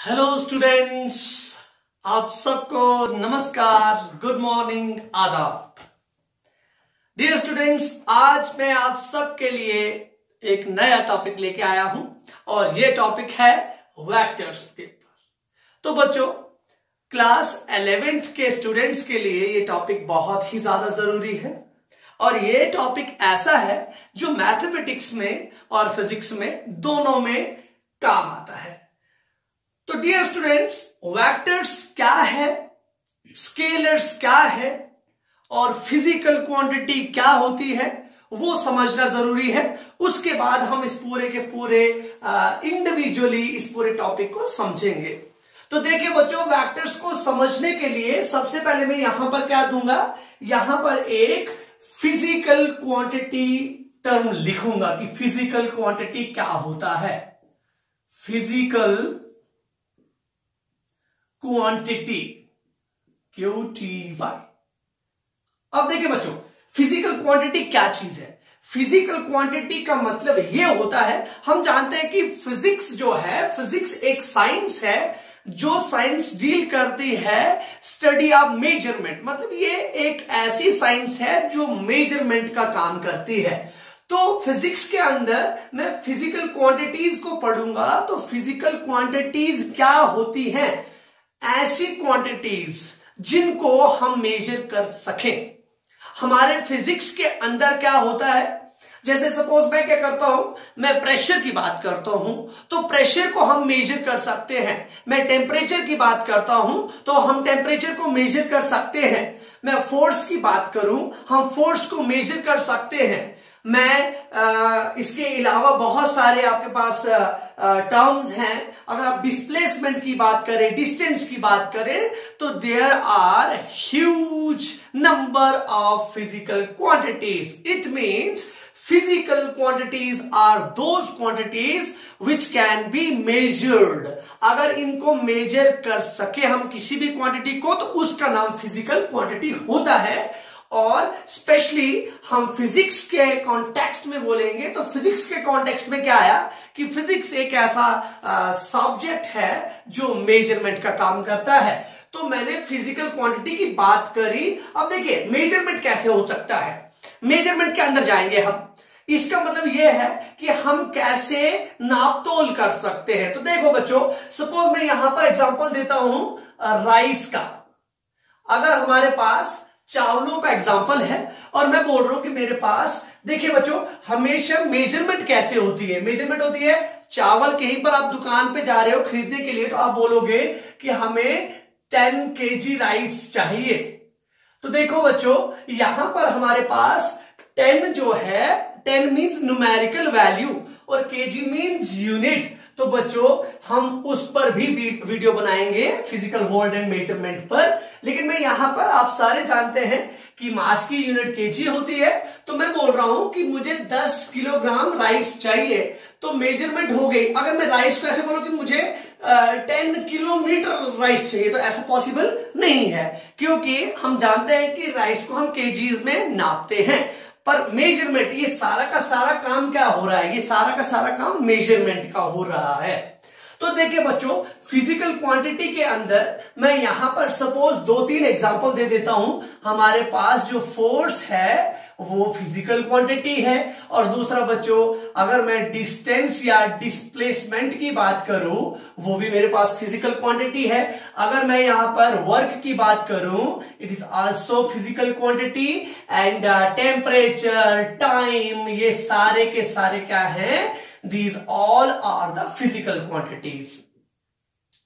Hello students, आप सबको नमस्कार, गुड मॉर्निंग, आदाब। डियर स्टूडेंट्स, आज मैं आप सबके लिए एक नया टॉपिक लेके आया हूं और ये टॉपिक है वेक्टर्स पेपर। तो बच्चों, क्लास 11th के स्टूडेंट्स के लिए ये टॉपिक बहुत ही ज्यादा जरूरी है और ये टॉपिक ऐसा है जो मैथमेटिक्स में और फिजिक्स में दोनों में काम आता है। तो डियर स्टूडेंट्स, वेक्टर्स क्या है, स्केलर्स क्या है और फिजिकल क्वांटिटी क्या होती है वो समझना जरूरी है। उसके बाद हम इस पूरे के पूरे इंडिविजुअली इस पूरे टॉपिक को समझेंगे। तो देखिए बच्चों, वेक्टर्स को समझने के लिए सबसे पहले मैं यहां पर क्या दूंगा, यहां पर एक फिजिकल क्वांटिटी टर्म लिखूंगा कि फिजिकल क्वांटिटी क्या होता है। Physical quantity QTY। अब देखिए बच्चों, फिजिकल क्वांटिटी क्या चीज है। फिजिकल क्वांटिटी का मतलब यह होता है, हम जानते हैं कि फिजिक्स जो है, फिजिक्स एक साइंस है जो साइंस डील करती है स्टडी ऑफ मेजरमेंट। मतलब ये एक ऐसी साइंस है जो मेजरमेंट का काम करती है। तो फिजिक्स के अंदर मैं फिजिकल क्वांटिटीज को पढ़ूंगा। तो फिजिकल क्वांटिटीज क्या होती हैं? ऐसी क्वांटिटीज जिनको हम मेजर कर सकें। हमारे फिजिक्स के अंदर क्या होता है, जैसे सपोज मैं क्या करता हूं, मैं प्रेशर की बात करता हूं तो प्रेशर को हम मेजर कर सकते हैं। मैं टेम्परेचर की बात करता हूं तो हम टेम्परेचर को मेजर कर सकते हैं। मैं फोर्स की बात करूं, हम फोर्स को मेजर कर सकते हैं। मैं इसके अलावा बहुत सारे आपके पास टर्म्स हैं। अगर आप डिस्प्लेसमेंट की बात करें, डिस्टेंस की बात करें, तो there are huge number of physical quantities. It means physical quantities are those quantities which can be measured। अगर इनको मेजर कर सके हम किसी भी क्वांटिटी को तो उसका नाम फिजिकल क्वांटिटी होता है। और स्पेशली हम फिजिक्स के कॉन्टेक्स्ट में बोलेंगे तो फिजिक्स के कॉन्टेक्स्ट में क्या आया कि फिजिक्स एक ऐसा सब्जेक्ट है जो मेजरमेंट का काम करता है। तो मैंने फिजिकल क्वांटिटी की बात करी। अब देखिए मेजरमेंट कैसे हो सकता है। मेजरमेंट के अंदर जाएंगे हम। इसका मतलब यह है कि हम कैसे नापतोल कर सकते हैं। तो देखो बच्चों, सपोज मैं यहां पर एग्जांपल देता हूं राइस का। अगर हमारे पास चावलों का एग्जांपल है और मैं बोल रहा हूं कि मेरे पास, देखिए बच्चों, हमेशा मेजरमेंट कैसे होती है। मेजरमेंट होती है चावल, कहीं पर आप दुकान पे जा रहे हो खरीदने के लिए तो आप बोलोगे कि हमें 10 kg राइस चाहिए। तो देखो बच्चों, यहां पर हमारे पास 10 जो है, 10 मीन्स न्यूमेरिकल वैल्यू और केजी मीन्स यूनिट। तो बच्चों हम उस पर भी वीडियो बनाएंगे, फिजिकल वर्ल्ड एंड मेजरमेंट पर। लेकिन मैं यहां पर, आप सारे जानते हैं कि मास की यूनिट केजी होती है। तो मैं बोल रहा हूं कि मुझे 10 किलोग्राम राइस चाहिए, तो मेजरमेंट हो गई। अगर मैं राइस को ऐसे बोलूं कि मुझे 10 किलोमीटर राइस चाहिए, तो ऐसा पॉसिबल नहीं है, क्योंकि हम जानते हैं कि राइस को हम केजीज में नापते हैं। पर मेजरमेंट, ये सारा का सारा काम क्या हो रहा है, ये सारा का सारा काम मेजरमेंट का हो रहा है। तो देखिए बच्चों, फिजिकल क्वांटिटी के अंदर मैं यहां पर सपोज 2-3 एग्जांपल दे देता हूं। हमारे पास जो फोर्स है वो फिजिकल क्वांटिटी है। और दूसरा बच्चों, अगर मैं डिस्टेंस या डिस्प्लेसमेंट की बात करूं, वो भी मेरे पास फिजिकल क्वांटिटी है। अगर मैं यहां पर वर्क की बात करूं, it is also physical quantity. And temperature, time, ये सारे के सारे क्या है, these all are the physical quantities।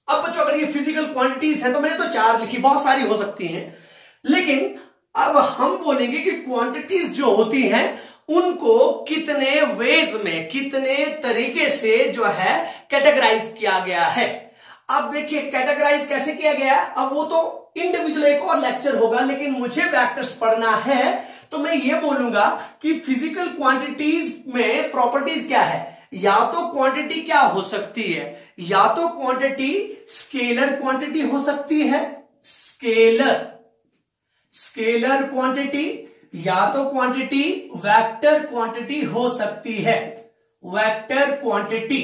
अब बच्चों, अगर ये फिजिकल क्वांटिटीज है तो मैंने तो 4 लिखी, बहुत सारी हो सकती हैं, लेकिन अब हम बोलेंगे कि क्वांटिटीज जो होती हैं उनको कितने वेज में, कितने तरीके से जो है कैटेगराइज किया गया है। अब देखिए कैटेगराइज कैसे किया गया है, अब वो तो इंडिविजुअल एक और लेक्चर होगा, लेकिन मुझे वेक्टर्स पढ़ना है तो मैं ये बोलूंगा कि फिजिकल क्वांटिटीज में प्रॉपर्टीज क्या है। या तो क्वांटिटी क्या हो सकती है, या तो क्वांटिटी स्केलर क्वांटिटी हो सकती है, स्केलर क्वांटिटी, या तो क्वांटिटी वेक्टर क्वांटिटी हो सकती है, वेक्टर क्वांटिटी।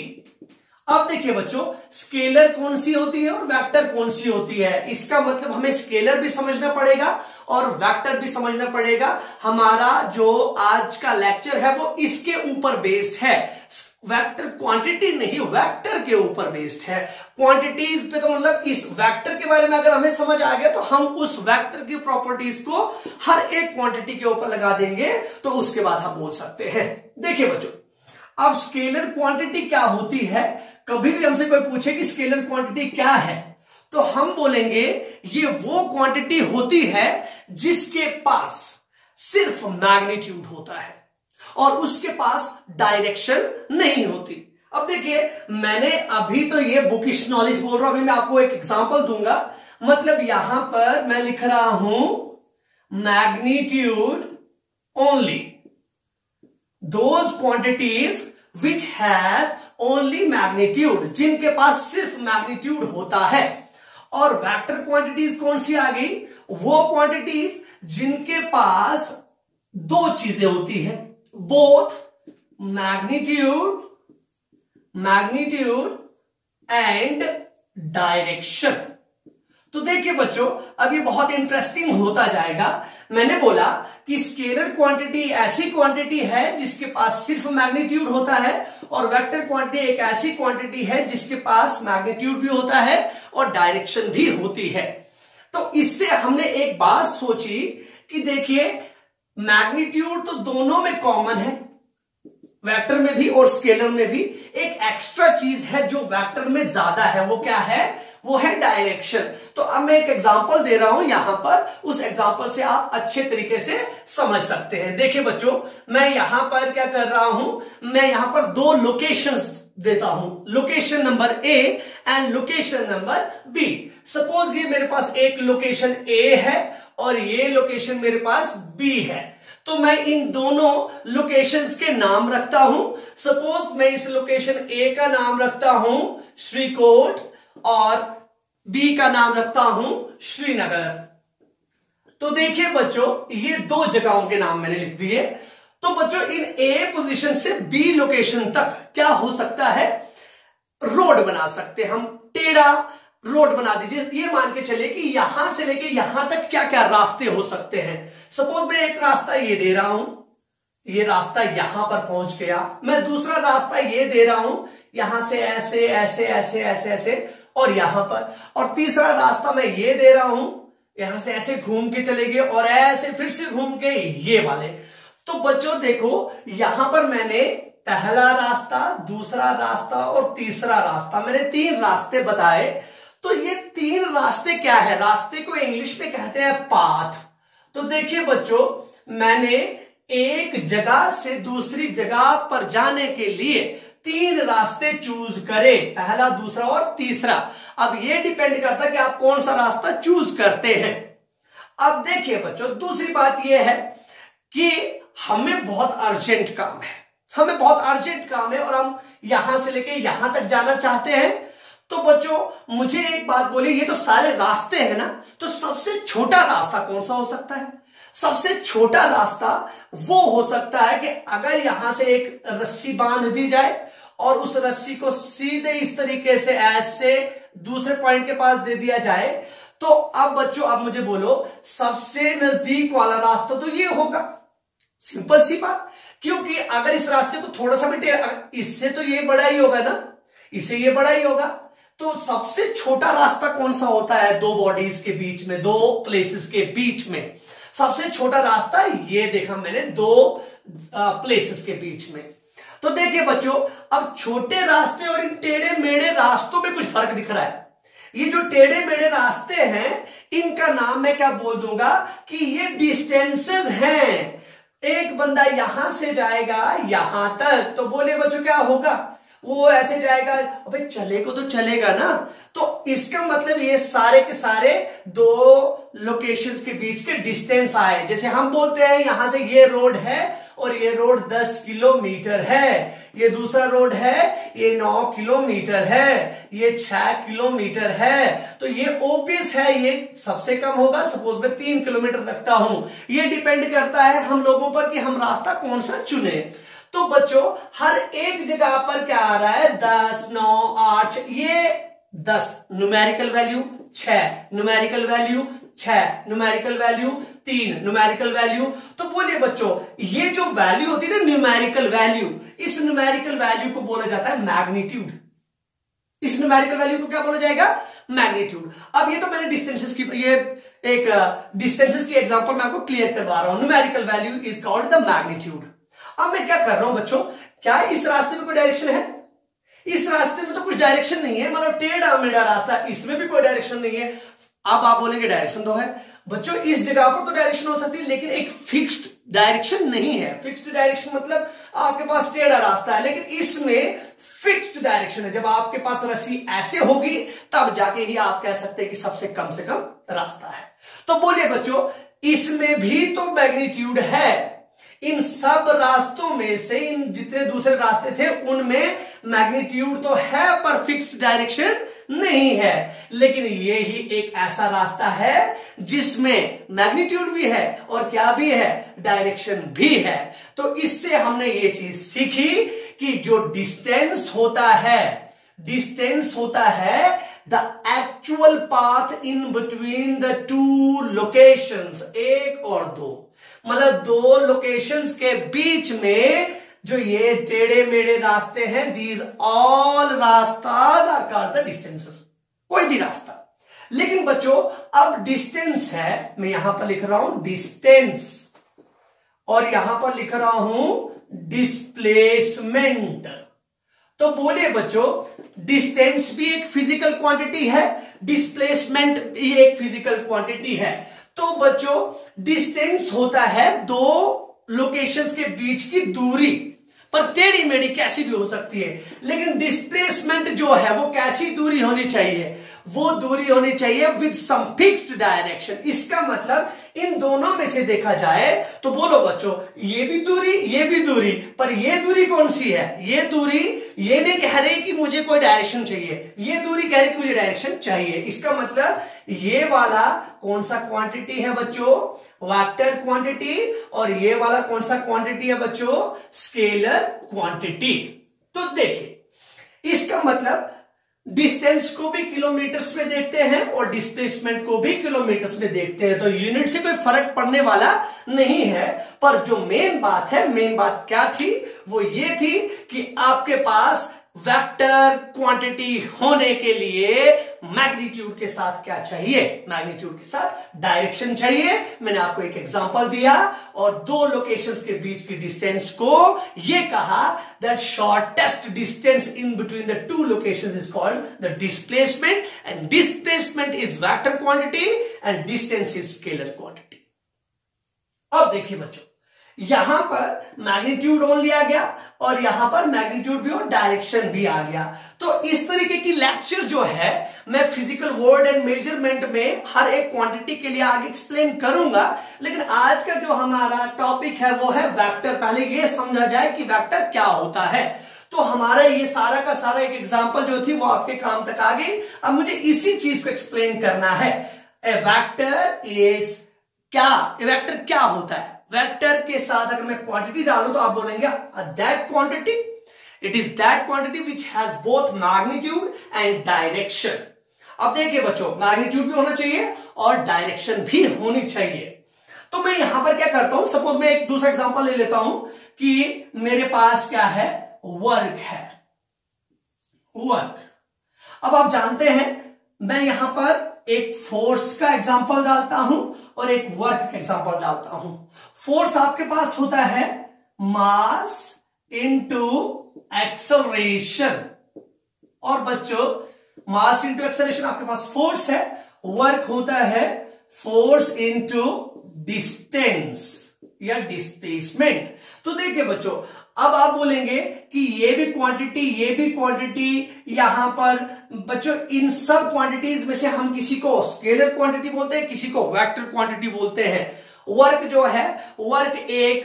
अब देखिए बच्चों, स्केलर कौन सी होती है और वेक्टर कौन सी होती है, इसका मतलब हमें स्केलर भी समझना पड़ेगा और वेक्टर भी समझना पड़ेगा। हमारा जो आज का लेक्चर है वो इसके ऊपर बेस्ड है। वेक्टर क्वांटिटी नहीं, वेक्टर के ऊपर बेस्ड है। क्वांटिटीज पे तो मतलब इस वेक्टर के बारे में अगर हमें समझ आ गया तो हम उस वेक्टर की प्रॉपर्टीज को हर एक क्वांटिटी के ऊपर लगा देंगे, तो उसके बाद हम बोल सकते हैं। देखिए बच्चों, अब स्केलर क्वांटिटी क्या होती है, कभी भी हमसे कोई पूछे कि स्केलर क्वांटिटी क्या है, तो हम बोलेंगे ये वो क्वांटिटी होती है जिसके पास सिर्फ मैग्नीट्यूड होता है और उसके पास डायरेक्शन नहीं होती। अब देखिए, मैंने अभी तो ये बुकिश नॉलेज बोल रहा हूं, अभी मैं आपको एक एग्जांपल दूंगा। मतलब यहां पर मैं लिख रहा हूं magnitude only those quantities which has only magnitude, जिनके पास सिर्फ मैग्नीट्यूड होता है। और वेक्टर क्वांटिटीज कौन सी आ गई, वो क्वांटिटीज जिनके पास दो चीजें होती है, बोथ मैग्नीट्यूड एंड डायरेक्शन। तो देखिए बच्चों, अब ये बहुत इंटरेस्टिंग होता जाएगा। मैंने बोला कि स्केलर क्वांटिटी ऐसी क्वांटिटी है जिसके पास सिर्फ मैग्नीट्यूड होता है और वेक्टर क्वांटिटी एक ऐसी क्वांटिटी है जिसके पास मैग्नीट्यूड भी होता है और डायरेक्शन भी होती है। तो इससे हमने एक बात सोची कि देखिए, मैग्नीट्यूड तो दोनों में कॉमन है, वेक्टर में भी और स्केलर में भी। एक एक्स्ट्रा चीज है जो वेक्टर में ज्यादा है, वो क्या है, वो है डायरेक्शन। तो अब मैं एक एग्जांपल दे रहा हूं यहां पर, उस एग्जांपल से आप अच्छे तरीके से समझ सकते हैं। देखिए बच्चों, मैं यहां पर क्या कर रहा हूं, मैं यहां पर दो लोकेशंस देता हूं, location number A and location number B. Suppose ये मेरे पास एक लोकेशन ए है और ये लोकेशन मेरे पास बी है, तो मैं इन दोनों लोकेशंस के नाम रखता हूं। सपोज मैं इस लोकेशन ए का नाम रखता हूं श्रीकोट और बी का नाम रखता हूं श्रीनगर। तो देखिए बच्चों, ये दो जगहों के नाम मैंने लिख दिए। तो बच्चों, इन ए पोजीशन से बी लोकेशन तक क्या हो सकता है, रोड बना सकते हैं हम, टेढ़ा रोड बना दीजिए। ये मान के चलिए कि यहां से लेके यहां तक क्या क्या रास्ते हो सकते हैं। सपोज मैं एक रास्ता ये दे रहा हूं, ये रास्ता यहां पर पहुंच गया। मैं दूसरा रास्ता ये दे रहा हूं, यहां से ऐसे ऐसे ऐसे ऐसे ऐसे और यहां पर। और तीसरा रास्ता मैं ये दे रहा हूं, यहां से ऐसे घूम के चले गए और ऐसे फिर से घूम के ये वाले। तो बच्चों देखो, यहां पर मैंने पहला रास्ता, दूसरा रास्ता और तीसरा रास्ता, मैंने तीन रास्ते बताए। तो ये तीन रास्ते क्या है, रास्ते को इंग्लिश में कहते हैं पाथ। तो देखिए बच्चों, मैंने एक जगह से दूसरी जगह पर जाने के लिए तीन रास्ते चूज करे, पहला, दूसरा और तीसरा। अब ये डिपेंड करता है कि आप कौन सा रास्ता चूज करते हैं। अब देखिए बच्चों, दूसरी बात यह है कि हमें बहुत अर्जेंट काम है, हमें बहुत अर्जेंट काम है और हम यहां से लेके यहां तक जाना चाहते हैं। तो बच्चों मुझे एक बात बोलिए, ये तो सारे रास्ते हैं ना, तो सबसे छोटा रास्ता कौन सा हो सकता है? सबसे छोटा रास्ता वो हो सकता है कि अगर यहां से एक रस्सी बांध दी जाए और उस रस्सी को सीधे इस तरीके से ऐसे दूसरे पॉइंट के पास दे दिया जाए। तो अब बच्चों, अब मुझे बोलो, सबसे नजदीक वाला रास्ता तो ये होगा, सिंपल सी बात। क्योंकि अगर इस रास्ते को थोड़ा सा भी टेढ़ा, इससे तो ये बड़ा ही होगा ना, इससे ये बड़ा ही होगा। तो सबसे छोटा रास्ता कौन सा होता है दो बॉडीज के बीच में, दो प्लेसेस के बीच में? सबसे छोटा रास्ता ये देखा मैंने, दो प्लेसेस के बीच में। तो देखिए बच्चों, अब छोटे रास्ते और इन टेढ़े मेढ़े रास्तों में कुछ फर्क दिख रहा है। ये जो टेढ़े मेढ़े रास्ते हैं, इनका नाम मैं क्या बोल दूंगा कि ये डिस्टेंसेस हैं। एक बंदा यहां से जाएगा यहां तक, तो बोले बच्चों क्या होगा, वो ऐसे जाएगा, अबे चले को तो चलेगा ना। तो इसका मतलब ये सारे के सारे दो लोकेशंस के बीच के डिस्टेंस आए। जैसे हम बोलते हैं यहां से ये रोड है और ये रोड 10 किलोमीटर है, ये दूसरा रोड है ये 9 किलोमीटर है, ये 6 किलोमीटर है। तो ये ओबियस है, ये सबसे कम होगा। सपोज मैं 3 किलोमीटर रखता हूं। ये डिपेंड करता है हम लोगों पर कि हम रास्ता कौन सा चुने। तो बच्चों हर एक जगह पर क्या आ रहा है 10, 9, 8, ये 10 numerical value, 6 numerical value, 6 numerical value, 3 numerical value. तो बोलिए बच्चों ये जो वैल्यू होती है ना न्यूमेरिकल वैल्यू, इस न्यूमेरिकल वैल्यू को बोला जाता है मैग्नीट्यूड। इस न्यूमेरिकल वैल्यू को क्या बोला जाएगा? मैग्नीट्यूड। अब ये तो मैंने डिस्टेंसेस की ये एक डिस्टेंसेस की एग्जांपल मैं आपको क्लियर करवा रहा हूं। Numerical value is called the magnitude. अब मैं क्या कर रहा हूं बच्चों, क्या इस रास्ते में कोई डायरेक्शन है? इस रास्ते में तो कुछ डायरेक्शन नहीं है, मतलब टेढ़ा मेढ़ा रास्ता, इसमें भी कोई डायरेक्शन नहीं है। अब आप बोलेंगे डायरेक्शन तो है। बच्चों इस जगह पर तो डायरेक्शन हो सकती है, लेकिन एक फिक्स्ड डायरेक्शन नहीं है। फिक्स्ड डायरेक्शन मतलब आपके पास टेढ़ा रास्ता है, लेकिन इसमें फिक्स्ड डायरेक्शन है। जब आपके पास रस्सी ऐसे होगी तब जाके ही आप कह सकते हैं कि सबसे कम से कम रास्ता है। तो बोलिए बच्चों इसमें भी तो मैग्नीट्यूड है। इन सब रास्तों में से इन जितने दूसरे रास्ते थे उनमें मैग्नीट्यूड तो है पर फिक्स्ड डायरेक्शन नहीं है। लेकिन ये ही एक ऐसा रास्ता है जिसमें मैग्नीट्यूड भी है और क्या भी है, डायरेक्शन भी है। तो इससे हमने ये चीज सीखी कि जो डिस्टेंस होता है the actual path in between the two locations, एक और दो, मतलब दो लोकेशंस के बीच में जो ये टेढ़े मेढ़े रास्ते हैं, दीज ऑल रास्ताज आर कॉल्ड द डिस्टेंसेस। कोई भी रास्ता। लेकिन बच्चों अब डिस्टेंस है, मैं यहां पर लिख रहा हूं डिस्टेंस और यहां पर लिख रहा हूं डिस्प्लेसमेंट। तो बोलिए बच्चों डिस्टेंस भी एक फिजिकल क्वांटिटी है, डिस्प्लेसमेंट भी एक फिजिकल क्वांटिटी है। तो बच्चों डिस्टेंस होता है दो लोकेशंस के बीच की दूरी, पर टेढ़ी मेढ़ी कैसी भी हो सकती है। लेकिन डिस्प्लेसमेंट जो है वो कैसी दूरी होनी चाहिए? वो दूरी होनी चाहिए विद सम फिक्स्ड डायरेक्शन। इसका मतलब इन दोनों में से देखा जाए तो बोलो बच्चों ये भी दूरी, पर ये दूरी कौन सी है? ये दूरी ये नहीं कह रही कि मुझे कोई डायरेक्शन चाहिए, ये दूरी कह रही कि मुझे डायरेक्शन चाहिए। इसका मतलब ये वाला कौन सा क्वांटिटी है बच्चों? Vector quantity. और ये वाला कौन सा क्वांटिटी है बच्चों? Scalar quantity. तो देखिए इसका मतलब डिस्टेंस को भी किलोमीटर्स में देखते हैं और डिस्प्लेसमेंट को भी किलोमीटर्स में देखते हैं। तो यूनिट से कोई फर्क पड़ने वाला नहीं है। पर जो मेन बात क्या थी? वो ये थी कि आपके पास वेक्टर क्वांटिटी होने के लिए मैग्नीट्यूड के साथ क्या चाहिए? मैग्नीट्यूड के साथ डायरेक्शन चाहिए। मैंने आपको एक एग्जांपल दिया और दो लोकेशंस के बीच की डिस्टेंस को ये कहा that shortest distance in between the two locations is called the displacement, and displacement is vector quantity and distance is scalar quantity. अब देखिए बच्चों यहां पर मैग्नीट्यूड ओनली आ गया और यहां पर मैग्नीट्यूड भी और डायरेक्शन भी आ गया। तो इस तरीके की लेक्चर जो है मैं फिजिकल वर्ड एंड मेजरमेंट में हर एक क्वांटिटी के लिए आगे एक्सप्लेन करूंगा। लेकिन आज का जो हमारा टॉपिक है वो है वेक्टर। पहले ये समझा जाए कि वेक्टर क्या होता है। तो हमारा ये सारा का सारा एक एग्जांपल जो थी वो आपके काम तक आ गई। अब मुझे इसी चीज को एक्सप्लेन करना है। ए वेक्टर इज क्या? ए वेक्टर क्या होता है? वेक्टर के साथ अगर मैं क्वांटिटी डालूं तो आप बोलेंगे that quantity, it is that quantity which has both magnitude and direction. अब देखिए बच्चों मैग्नीट्यूड भी होना चाहिए और डायरेक्शन भी होनी चाहिए। तो मैं यहां पर क्या करता हूं, सपोज मैं एक दूसरा एग्जांपल ले लेता हूं कि मेरे पास क्या है, वर्क है, वर्क। अब आप जानते हैं मैं यहां पर एक फोर्स का एग्जांपल डालता हूं और एक वर्क का एग्जांपल डालता हूं। फोर्स आपके पास होता है मास इंटू एक्सेलरेशन, और बच्चों मास इंटू एक्सेलरेशन आपके पास फोर्स है। वर्क होता है फोर्स इंटू डिस्टेंस या डिस्प्लेसमेंट। तो देखिए बच्चों अब आप बोलेंगे कि ये भी क्वांटिटी, यहां पर बच्चों इन सब क्वांटिटीज में से हम किसी को स्केलर क्वांटिटी बोलते हैं, किसी को वेक्टर क्वांटिटी बोलते हैं। वर्क जो है वर्क एक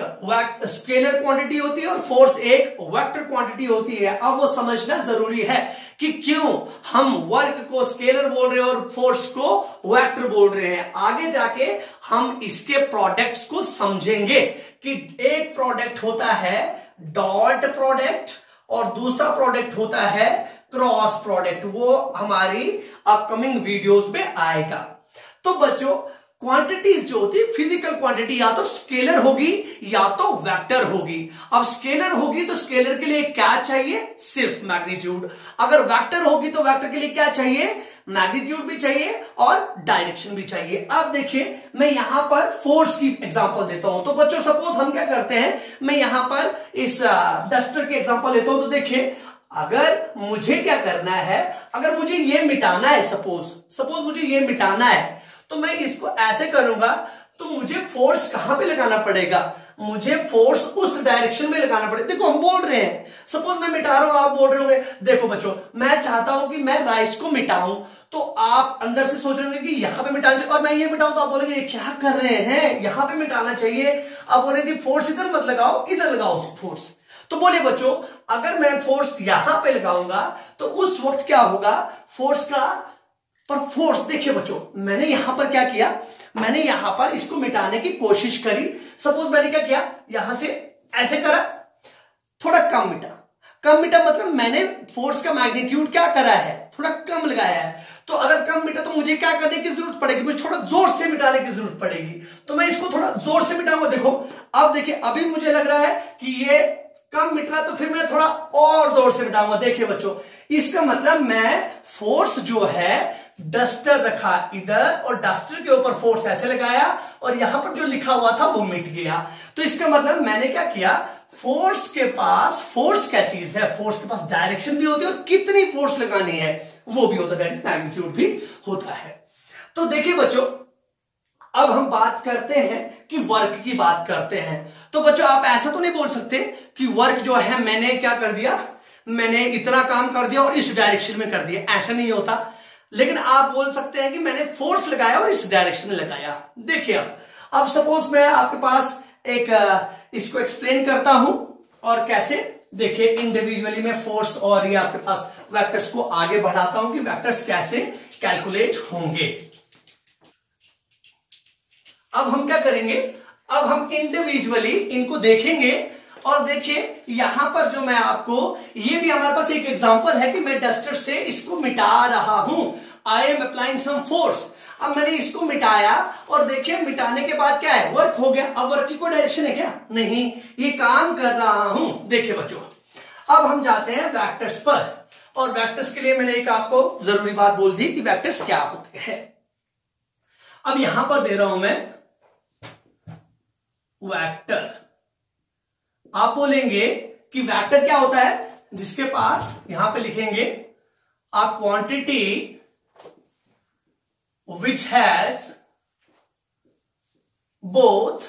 स्केलर क्वांटिटी होती है और फोर्स एक वेक्टर क्वांटिटी होती है। अब वो समझना जरूरी है कि क्यों हम वर्क को स्केलर बोल रहे हैं और फोर्स को वेक्टर बोल रहे हैं। आगे जाके हम इसके प्रोडक्ट्स को समझेंगे कि एक प्रोडक्ट होता है डॉट प्रोडक्ट और दूसरा प्रोडक्ट होता है क्रॉस प्रोडक्ट। वो हमारी अपकमिंग वीडियोस में आएगा। तो बच्चों क्वांटिटीज जो होती है फिजिकल क्वांटिटी या तो स्केलर होगी या तो वेक्टर होगी। अब स्केलर होगी तो स्केलर के लिए क्या चाहिए, सिर्फ मैग्नीट्यूड। अगर वेक्टर होगी तो वेक्टर के लिए क्या चाहिए, मैग्नीट्यूड भी चाहिए और डायरेक्शन भी चाहिए। अब देखिए मैं यहां पर फोर्स की एग्जांपल देता हूं। तो बच्चों सपोज हम क्या करते हैं, मैं यहां पर इस डस्टर की एग्जांपल लेता हूं। तो देखिए अगर मुझे क्या करना है, अगर मुझे ये मिटाना है, सपोज मुझे ये मिटाना है, तो मैं इसको ऐसे करूंगा तो मुझे फोर्स कहां पे लगाना पड़ेगा, मुझे फोर्स उस डायरेक्शन में लगाना पड़ेगा। देखो हम बोल रहे हैं, सपोज मैं मिटा रहा हूं, आप बोल रहे होंगे देखो बच्चों मैं चाहता हूं कि मैं राइस को मिटाऊं, तो आप अंदर से सोच रहे होंगे कि यहां पे मिटाना चाहिए और मैं ये मिटाऊं, तो आप बोलेंगे ये क्या कर रहे हैं, यहां पे मिटाना चाहिए। आप बोलेंगे फोर्स इधर मत लगाओ, इधर लगाओ फोर्स। तो बोले बच्चों अगर मैं फोर्स यहां पे लगाऊंगा तो उस वक्त क्या होगा, फोर्स का पर फोर्स देखिए बच्चों मैंने यहां पर क्या किया, मैंने यहां पर इसको मिटाने की कोशिश करी। सपोज मैंने क्या किया, यहां से ऐसे करा, थोड़ा कम मिटा मतलब मैंने फोर्स का मैग्नीट्यूड क्या करा है, थोड़ा कम लगाया है। तो अगर कम मिटा तो मुझे क्या करने की जरूरत पड़ेगी, मुझे थोड़ा जोर से मिटाने की जरूरत पड़ेगी। तो मैं इसको थोड़ा जोर से मिटाऊंगा। देखो अब देखिए अभी मुझे लग रहा है कि ये कम मिट रहा, तो फिर मैं थोड़ा और जोर से मिटाऊंगा। देखिए बच्चों इसका मतलब मैं फोर्स जो है डस्टर रखा इधर और डस्टर के ऊपर फोर्स ऐसे लगाया और यहां पर जो लिखा हुआ था वो मिट गया। तो इसका मतलब मैंने क्या किया, फोर्स के पास, फोर्स क्या चीज है, फोर्स के पास डायरेक्शन भी होती है और कितनी फोर्स लगानी है वो भी होता है, दैट इज मैग्नीट्यूड भी होता है। तो देखिए बच्चों अब हम बात करते हैं कि वर्क की बात करते हैं। तो बच्चों आप ऐसा तो नहीं बोल सकते कि वर्क जो है मैंने क्या कर दिया, मैंने इतना काम कर दिया और इस डायरेक्शन में कर दिया, ऐसा नहीं होता। लेकिन आप बोल सकते हैं कि मैंने फोर्स लगाया और इस डायरेक्शन में लगाया। देखिए अब सपोज मैं आपके पास एक इसको एक्सप्लेन करता हूं और कैसे, देखिए इंडिविजुअली मैं फोर्स और ये आपके पास वेक्टर्स को आगे बढ़ाता हूं कि वेक्टर्स कैसे कैलकुलेट होंगे। अब हम क्या करेंगे, अब हम इंडिविजुअली इनको देखेंगे और देखिए यहां पर जो मैं आपको, ये भी हमारे पास एक एग्जांपल है कि मैं डस्टर से इसको मिटा रहा हूं, I am applying some force. अब मैंने इसको मिटाया और देखिए मिटाने के बाद क्या है, वर्क हो गया। अब वर्क की कोई डायरेक्शन है क्या, नहीं, ये काम कर रहा हूं। देखिए बच्चों अब हम जाते हैं वेक्टर्स पर, और वेक्टर्स के लिए मैंने एक आपको जरूरी बात बोल दी कि वेक्टर्स क्या होते हैं। अब यहां पर दे रहा हूं मैं वेक्टर। आप बोलेंगे कि वेक्टर क्या होता है, जिसके पास यहां पे लिखेंगे a quantity which has both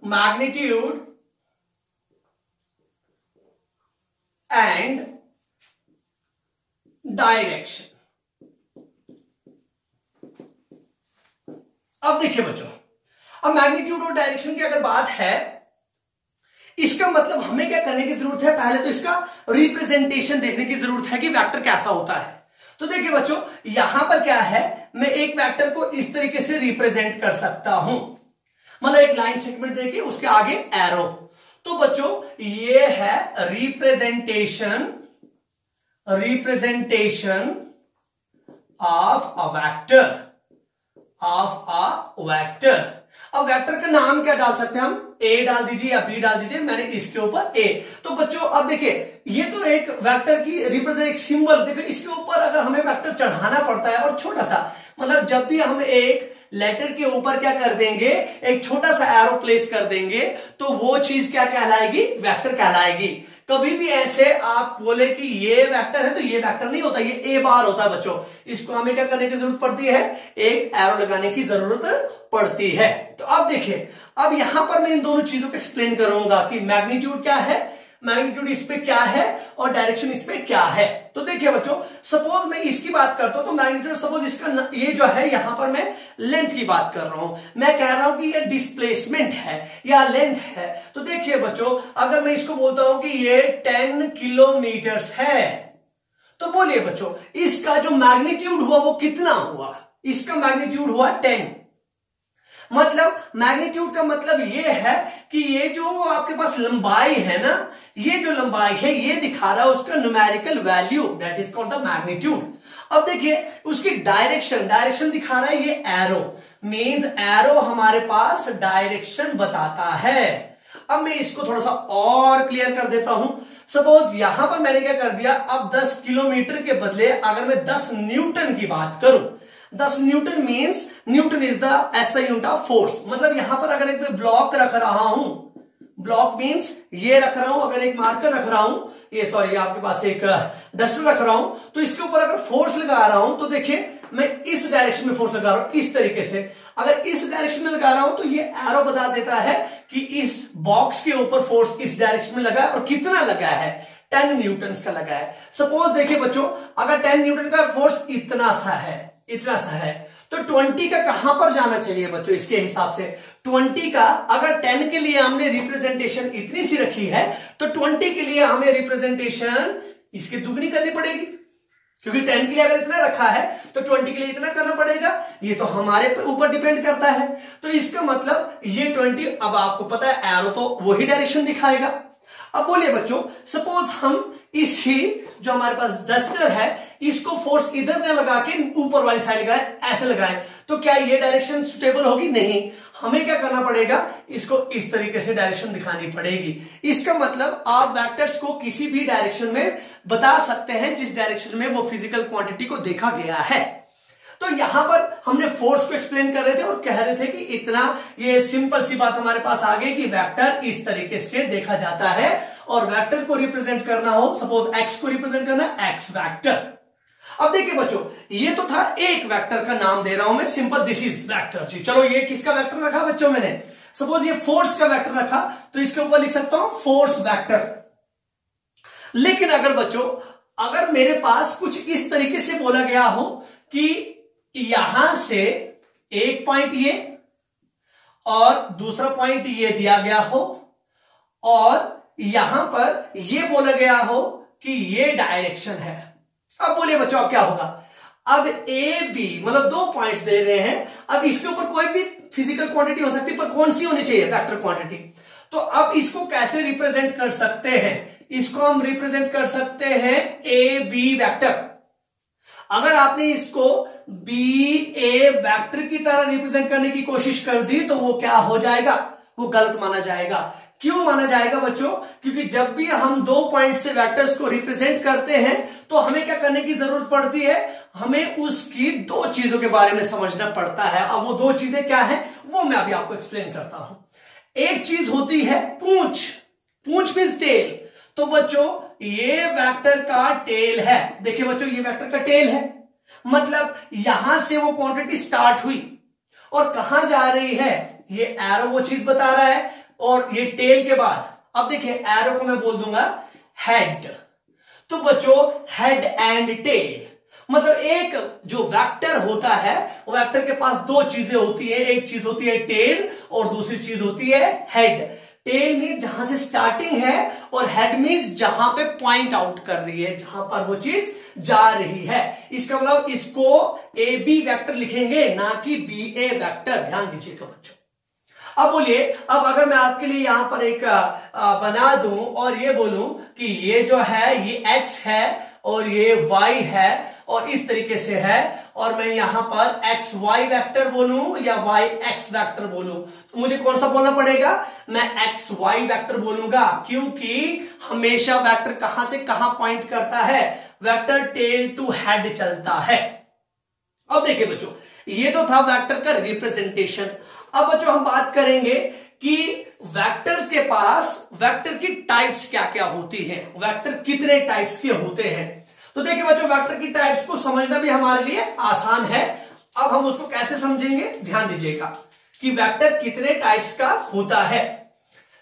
magnitude and direction। अब देखिए बच्चों, अब मैग्नीट्यूड और डायरेक्शन की अगर बात है, इसका मतलब हमें क्या करने की जरूरत है, पहले तो इसका रिप्रेजेंटेशन देखने की जरूरत है कि वेक्टर कैसा होता है। तो देखिए बच्चों यहां पर क्या है, मैं एक वेक्टर को इस तरीके से रिप्रेजेंट कर सकता हूं, मतलब एक लाइन सेगमेंट देके उसके आगे एरो। तो बच्चों ये है रिप्रेजेंटेशन ऑफ अ वेक्टर। अब वेक्टर का नाम क्या डाल सकते हैं हम, ए डाल दीजिए या बी डाल दीजिए, मैंने इसके ऊपर ए। तो बच्चों अब देखिए ये तो एक वेक्टर की रिप्रेजेंट, एक सिंबल, देखो इसके ऊपर अगर हमें वेक्टर चढ़ाना पड़ता है और छोटा सा, मतलब जब भी हम एक लेटर के ऊपर क्या कर देंगे, एक छोटा सा एरो प्लेस कर देंगे, तो वो चीज क्या कहलाएगी, वेक्टर कहलाएगी। कभी भी ऐसे आप बोले कि ये वेक्टर है तो ये वेक्टर नहीं होता, ये ए बार होता है बच्चों। इसको हमें क्या करने की जरूरत पड़ती है, एक एरो लगाने की जरूरत पड़ती है। तो अब देखिए अब यहां पर मैं इन दोनों चीजों को एक्सप्लेन करूंगा कि मैग्नीट्यूड क्या है, मैग्नीट्यूड इस पे क्या है और डायरेक्शन इस पे क्या है। तो देखिए बच्चों सपोज मैं इसकी बात करता हूं, तो मैग्नीट्यूड सपोज इसका ये जो है, यहां पर मैं लेंथ की बात कर रहा हूं, मैं कह रहा हूं कि ये डिस्प्लेसमेंट है या लेंथ है। तो देखिए बच्चों अगर मैं इसको बोलता हूं कि ये 10 किलोमीटर है, तो बोलिए बच्चों इसका जो मैग्नीट्यूड हुआ वो कितना हुआ, इसका मैग्नीट्यूड हुआ 10। मतलब मैग्नीट्यूड का मतलब ये है कि ये जो आपके पास लंबाई है ना, ये जो लंबाई है ये दिखा रहा है उसका numerical value, that is called the magnitude. अब देखिए उसकी डायरेक्शन दिखा रहा है ये एरो, मींस एरो हमारे पास डायरेक्शन बताता है। अब मैं इसको थोड़ा सा और क्लियर कर देता हूं। सपोज यहां पर मैंने क्या कर दिया, अब 10 किलोमीटर के बदले अगर मैं 10 न्यूटन की बात करूं, 10 Newton means Newton is the SI unit of force. मतलब यहां पर अगर एक ब्लॉक रख रहा हूं, ब्लॉक मींस ये रख रहा हूं, अगर एक मार्कर रख रहा हूं, ये सॉरी आपके पास एक डस्टर रख रहा हूं, तो इसके ऊपर अगर फोर्स लगा रहा हूं तो देखिए मैं इस डायरेक्शन में फोर्स लगा रहा हूं, इस तरीके से। अगर इस डायरेक्शन में लगा रहा हूं तो ये एरो बता देता है कि इस बॉक्स के ऊपर फोर्स इस डायरेक्शन में लगा है और कितना लगा है, 10 न्यूटन का लगा है। सपोज देखिए बच्चों, अगर 10 न्यूटन का फोर्स इतना सा है तो 20 का कहां पर जाना चाहिए बच्चों, इसके हिसाब से 20 का अगर 10 के लिए हमने रिप्रेजेंटेशन इतनी सी रखी है तो 20 के लिए हमें रिप्रेजेंटेशन इसकी दुगनी करनी पड़ेगी, क्योंकि 10 के लिए अगर इतना रखा है तो 20 के लिए इतना करना पड़ेगा। ये तो हमारे ऊपर डिपेंड करता है। तो इसका मतलब ये 20, अब आपको पता है एरो तो वही डायरेक्शन दिखाएगा। अब बोलिए बच्चों, सपोज हम इसी जो हमारे पास डस्टर है इसको फोर्स इधर न लगा के ऊपर वाली साइड लगाए, ऐसे लगाए, तो क्या ये डायरेक्शन सुटेबल होगी? नहीं। हमें क्या करना पड़ेगा, इसको इस तरीके से डायरेक्शन दिखानी पड़ेगी। इसका मतलब आप वेक्टर्स को किसी भी डायरेक्शन में बता सकते हैं जिस डायरेक्शन में वो फिजिकल क्वांटिटी को देखा गया है। तो यहां पर हमने फोर्स को एक्सप्लेन कर रहे थे और कह रहे थे कि इतना ये सिंपल सी बात हमारे पास आ गई कि वेक्टर इस तरीके से देखा जाता है, और वेक्टर को रिप्रेजेंट करना हो, सपोज एक्स को रिप्रेजेंट करना, एक्स वेक्टर। अब देखिए बच्चों, ये तो था एक वेक्टर का नाम दे रहा हूं मैं, सिंपल दिस इज वेक्टर जी। चलो ये किसका वेक्टर रखा बच्चों मैंने, सपोज ये फोर्स का वेक्टर रखा तो इसके ऊपर लिख सकता हूं फोर्स वेक्टर। लेकिन अगर बच्चों, अगर मेरे पास कुछ इस तरीके से बोला गया हो कि यहां से एक पॉइंट ये और दूसरा पॉइंट ये दिया गया हो, और यहां पर ये बोला गया हो कि ये डायरेक्शन है। अब बोलिए बच्चों अब क्या होगा, अब ए बी मतलब 2 पॉइंट्स दे रहे हैं। अब इसके ऊपर कोई भी फिजिकल क्वांटिटी हो सकती है, पर कौन सी होनी चाहिए, वेक्टर क्वांटिटी। तो अब इसको कैसे रिप्रेजेंट कर सकते हैं, इसको हम रिप्रेजेंट कर सकते हैं ए बी वेक्टर। अगर आपने इसको बी ए वेक्टर की तरह रिप्रेजेंट करने की कोशिश कर दी तो वो क्या हो जाएगा, वो गलत माना जाएगा। क्यों माना जाएगा बच्चों, क्योंकि जब भी हम 2 पॉइंट से वेक्टर्स को रिप्रेजेंट करते हैं तो हमें क्या करने की जरूरत पड़ती है, हमें उसकी 2 चीजों के बारे में समझना पड़ता है। अब वो 2 चीजें क्या है वो मैं अभी आपको एक्सप्लेन करता हूं। एक चीज होती है पूंछ, पूंछ मींस टेल। तो बच्चों ये वेक्टर का टेल है, देखिए बच्चों ये वेक्टर का टेल है, मतलब यहां से वो क्वांटिटी स्टार्ट हुई और कहां जा रही है, ये एरो वो चीज बता रहा है, और ये टेल के बाद अब देखिए एरो को मैं बोल दूंगा हेड। तो बच्चों हेड एंड टेल मतलब एक जो वेक्टर होता है वो वेक्टर के पास 2 चीजें होती है, एक चीज होती है टेल और दूसरी चीज होती है हेड। टेल मीन्स जहां से स्टार्टिंग है और हेड मीन्स जहां पे पॉइंट आउट कर रही है, जहां पर वो चीज जा रही है। इसका मतलब इसको ए बी वेक्टर लिखेंगे ना कि बी ए वेक्टर, ध्यान दीजिएगा बच्चों। अब बोलिए, अब अगर मैं आपके लिए यहां पर एक बना दूं और ये बोलूं कि ये जो है ये x है और ये y है और इस तरीके से है, और मैं यहां पर एक्स वाई वेक्टर बोलूं या वाई एक्स वेक्टर बोलूं, तो मुझे कौन सा बोलना पड़ेगा, मैं एक्स वाई वेक्टर बोलूंगा, क्योंकि हमेशा वेक्टर कहां से कहां पॉइंट करता है, वेक्टर टेल टू हेड चलता है। अब देखिए बच्चों, ये तो था वेक्टर का रिप्रेजेंटेशन। अब बच्चों हम बात करेंगे कि वेक्टर के पास वेक्टर की टाइप्स क्या क्या होती हैं, वेक्टर कितने टाइप्स के होते हैं। तो देखिए बच्चों, वेक्टर की टाइप्स को समझना भी हमारे लिए आसान है। अब हम उसको कैसे समझेंगे, ध्यान दीजिएगा कि वेक्टर कितने टाइप्स का होता है।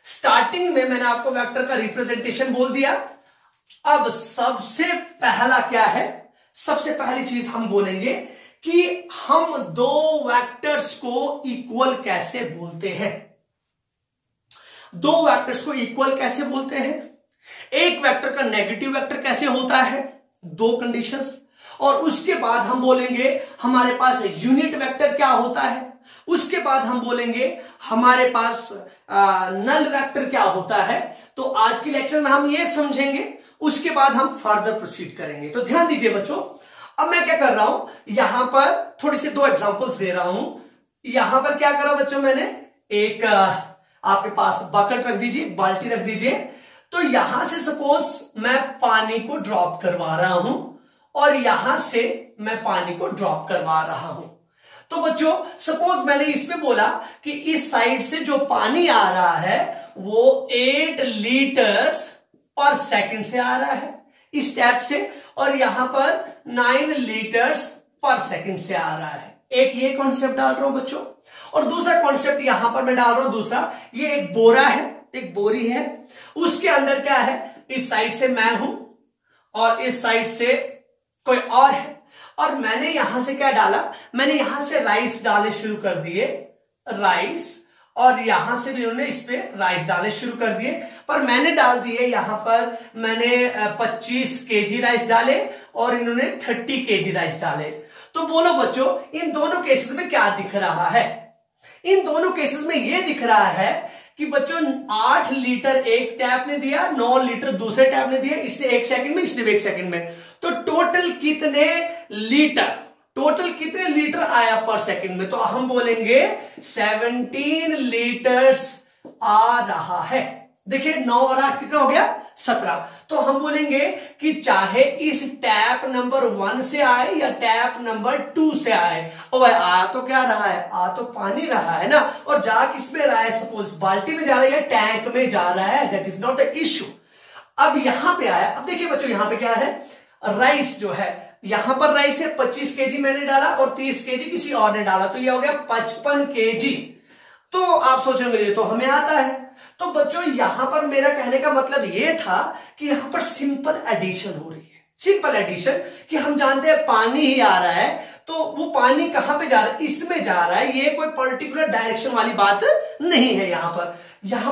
स्टार्टिंग में मैंने आपको वेक्टर का रिप्रेजेंटेशन बोल दिया। अब सबसे पहला क्या है, सबसे पहली चीज हम बोलेंगे कि हम 2 वेक्टर्स को इक्वल कैसे बोलते हैं। 2 वेक्टर्स को इक्वल कैसे बोलते हैं, एक वेक्टर का नेगेटिव वेक्टर कैसे होता है, 2 कंडीशंस, और उसके बाद हम बोलेंगे हमारे पास यूनिट वेक्टर क्या होता है, उसके बाद हम बोलेंगे हमारे पास नल वेक्टर क्या होता है। तो आज के लेक्चर में हम ये समझेंगे, उसके बाद हम फर्दर प्रोसीड करेंगे। तो ध्यान दीजिए बच्चों, अब मैं क्या कर रहा हूं, यहां पर थोड़ी सी 2 एग्जांपल्स दे रहा हूं। यहां पर क्या करा बच्चों, मैंने एक आपके पास बकेट रख दीजिए, बाल्टी रख दीजिए। तो यहां से सपोज मैं पानी को ड्रॉप करवा रहा हूं और यहां से मैं पानी को ड्रॉप करवा रहा हूं। तो बच्चों सपोज मैंने इसमें बोला कि इस साइड से जो पानी आ रहा है वो 8 लीटर्स पर सेकंड से आ रहा है इस टैप से, और यहां पर 9 लीटर्स पर सेकंड से आ रहा है। एक ये कॉन्सेप्ट डाल रहा हूं बच्चों, और दूसरा कॉन्सेप्ट यहां पर मैं डाल रहा हूं दूसरा, ये एक बोरा है, एक बोरी है, उसके अंदर क्या है, इस साइड से मैं हूं और इस साइड से कोई और है, और मैंने यहां से क्या डाला, मैंने यहां से राइस डाले शुरू कर दिए, राइस, और यहां से भी उन्होंने इस पे राइस डाले शुरू कर दिए, पर मैंने डाल दिए यहां पर मैंने 25 केजी राइस डाले और इन्होंने 30 केजी राइस डाले। तो बोलो बच्चों इन दोनों केसेस में क्या दिख रहा है? इन दोनों केसेस में यह दिख रहा है कि बच्चों 8 लीटर एक टैप ने दिया, 9 लीटर दूसरे टैप ने दिया, इसने 1 सेकंड में, इसने भी 1 सेकंड में। तो टोटल कितने लीटर आया पर सेकंड में? तो हम बोलेंगे 17 लीटर्स आ रहा है। देखिए 9 और 8 कितना हो गया, 17। तो हम बोलेंगे कि चाहे इस टैप नंबर 1 से आए या टैप नंबर 2 से आए, और भाई आ तो क्या रहा है, आ तो पानी रहा है ना, और जा किस में रहा है, सपोज बाल्टी में जा रहा है या टैंक में जा रहा है, that is not a issue. अब यहां पे आया, अब देखिए बच्चों यहां पे क्या है, राइस जो है, यहां पर राइस है 25 केजी मैंने डाला और 30 केजी किसी और ने डाला, तो ये हो गया 55 केजी। तो आप सोचेंगे ये तो हमें आता है। तो बच्चों यहां पर मेरा कहने का मतलब ये था कि यहां पर सिंपल एडिशन हो रही है, सिंपल एडिशन, कि हम जानते हैं पानी ही आ रहा है, तो वो पानी कहां पे जा रहा है, इसमें जा रहा है, ये कोई पर्टिकुलर डायरेक्शन वाली बात नहीं है। यहां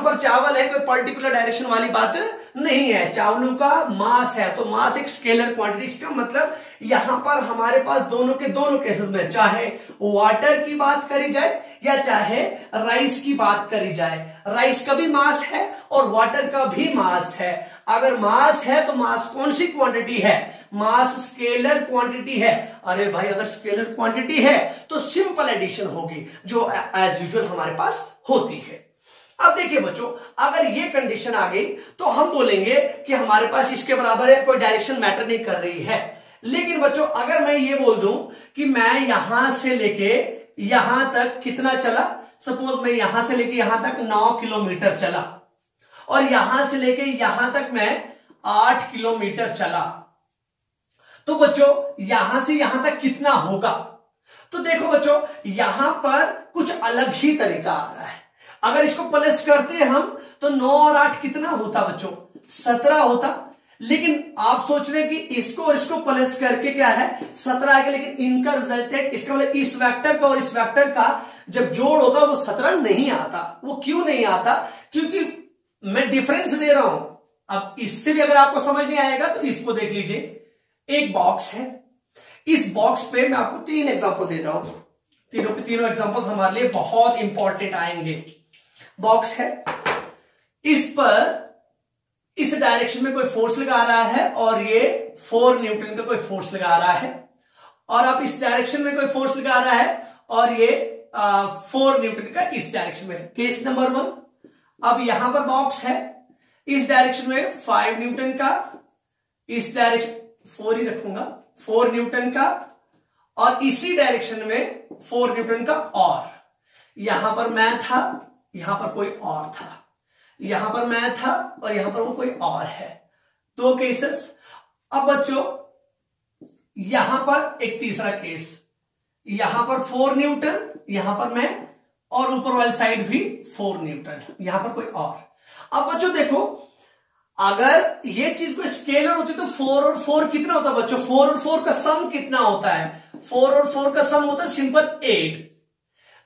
पर चावल है, कोई पर्टिकुलर डायरेक्शन वाली बात नहीं है, चावलों का मास है, तो मास एक स्केलर क्वांटिटी। इसका मतलब यहां पर हमारे पास दोनों के दोनों केसेस में, चाहे वाटर की बात करी जाए या चाहे राइस की बात करी जाए, राइस का भी मास है और वाटर का भी मास है। अगर मास है तो मास कौन सी क्वांटिटी है, मास स्केलर क्वांटिटी है। अरे भाई अगर स्केलर क्वांटिटी है तो सिंपल एडिशन होगी, जो एज यूजुअल हमारे पास होती है। अब देखिए बच्चों, अगर ये कंडीशन आ गई तो हम बोलेंगे कि हमारे पास इसके बराबर है, कोई डायरेक्शन मैटर नहीं कर रही है। लेकिन बच्चों अगर मैं ये बोल दूं कि मैं यहां से लेके यहां तक कितना चला, सपोज मैं यहां से लेके यहां तक 9 किलोमीटर चला और यहां से लेके यहां तक मैं 8 किलोमीटर चला, तो बच्चों यहां से यहां तक कितना होगा? तो देखो बच्चों यहां पर कुछ अलग ही तरीका आ रहा है। अगर इसको प्लस करते हम तो 9 और 8 कितना होता बच्चों, 17 होता। लेकिन आप सोच रहे हैं कि इसको और इसको प्लस करके क्या है 17 आ गया, लेकिन इनका रिजल्टेंट, इसका मतलब इस वेक्टर का और इस वेक्टर का जब जोड़ होगा वो 17 नहीं आता। वो क्यों नहीं आता? क्योंकि मैं डिफरेंस दे रहा हूं। अब इससे भी अगर आपको समझ नहीं आएगा तो इसको देख लीजिए, एक बॉक्स है, इस बॉक्स पे मैं आपको 3 एग्जांपल दे रहा हूं, तीनों के तीनों एग्जांपल्स हमारे लिए बहुत इंपॉर्टेंट आएंगे। बॉक्स है, इस पर इस डायरेक्शन में कोई फोर्स लगा रहा है और ये 4 न्यूटन का कोई फोर्स लगा रहा है, और अब इस डायरेक्शन में कोई फोर्स लगा रहा है और ये 4 न्यूटन का इस डायरेक्शन में। केस नंबर 1, अब यहां पर बॉक्स है, इस डायरेक्शन में 5 न्यूटन का, इस डायरेक्शन 4 ही रखूंगा, 4 न्यूटन का, और इसी डायरेक्शन में 4 न्यूटन का। और यहां पर मैं था, यहां पर कोई और था, यहां पर मैं था और यहां पर वो कोई और है, 2 केसेस। अब बच्चों यहां पर एक तीसरा केस, यहां पर 4 न्यूटन, यहां पर मैं, और ऊपर वाली साइड भी 4 न्यूटन, यहां पर कोई और। अब बच्चों देखो, अगर ये चीज कोई स्केलर होती तो 4 और 4 कितना होता बच्चों, 4 और 4 का सम कितना होता है, 4 और 4 का सम होता है सिंपल 8।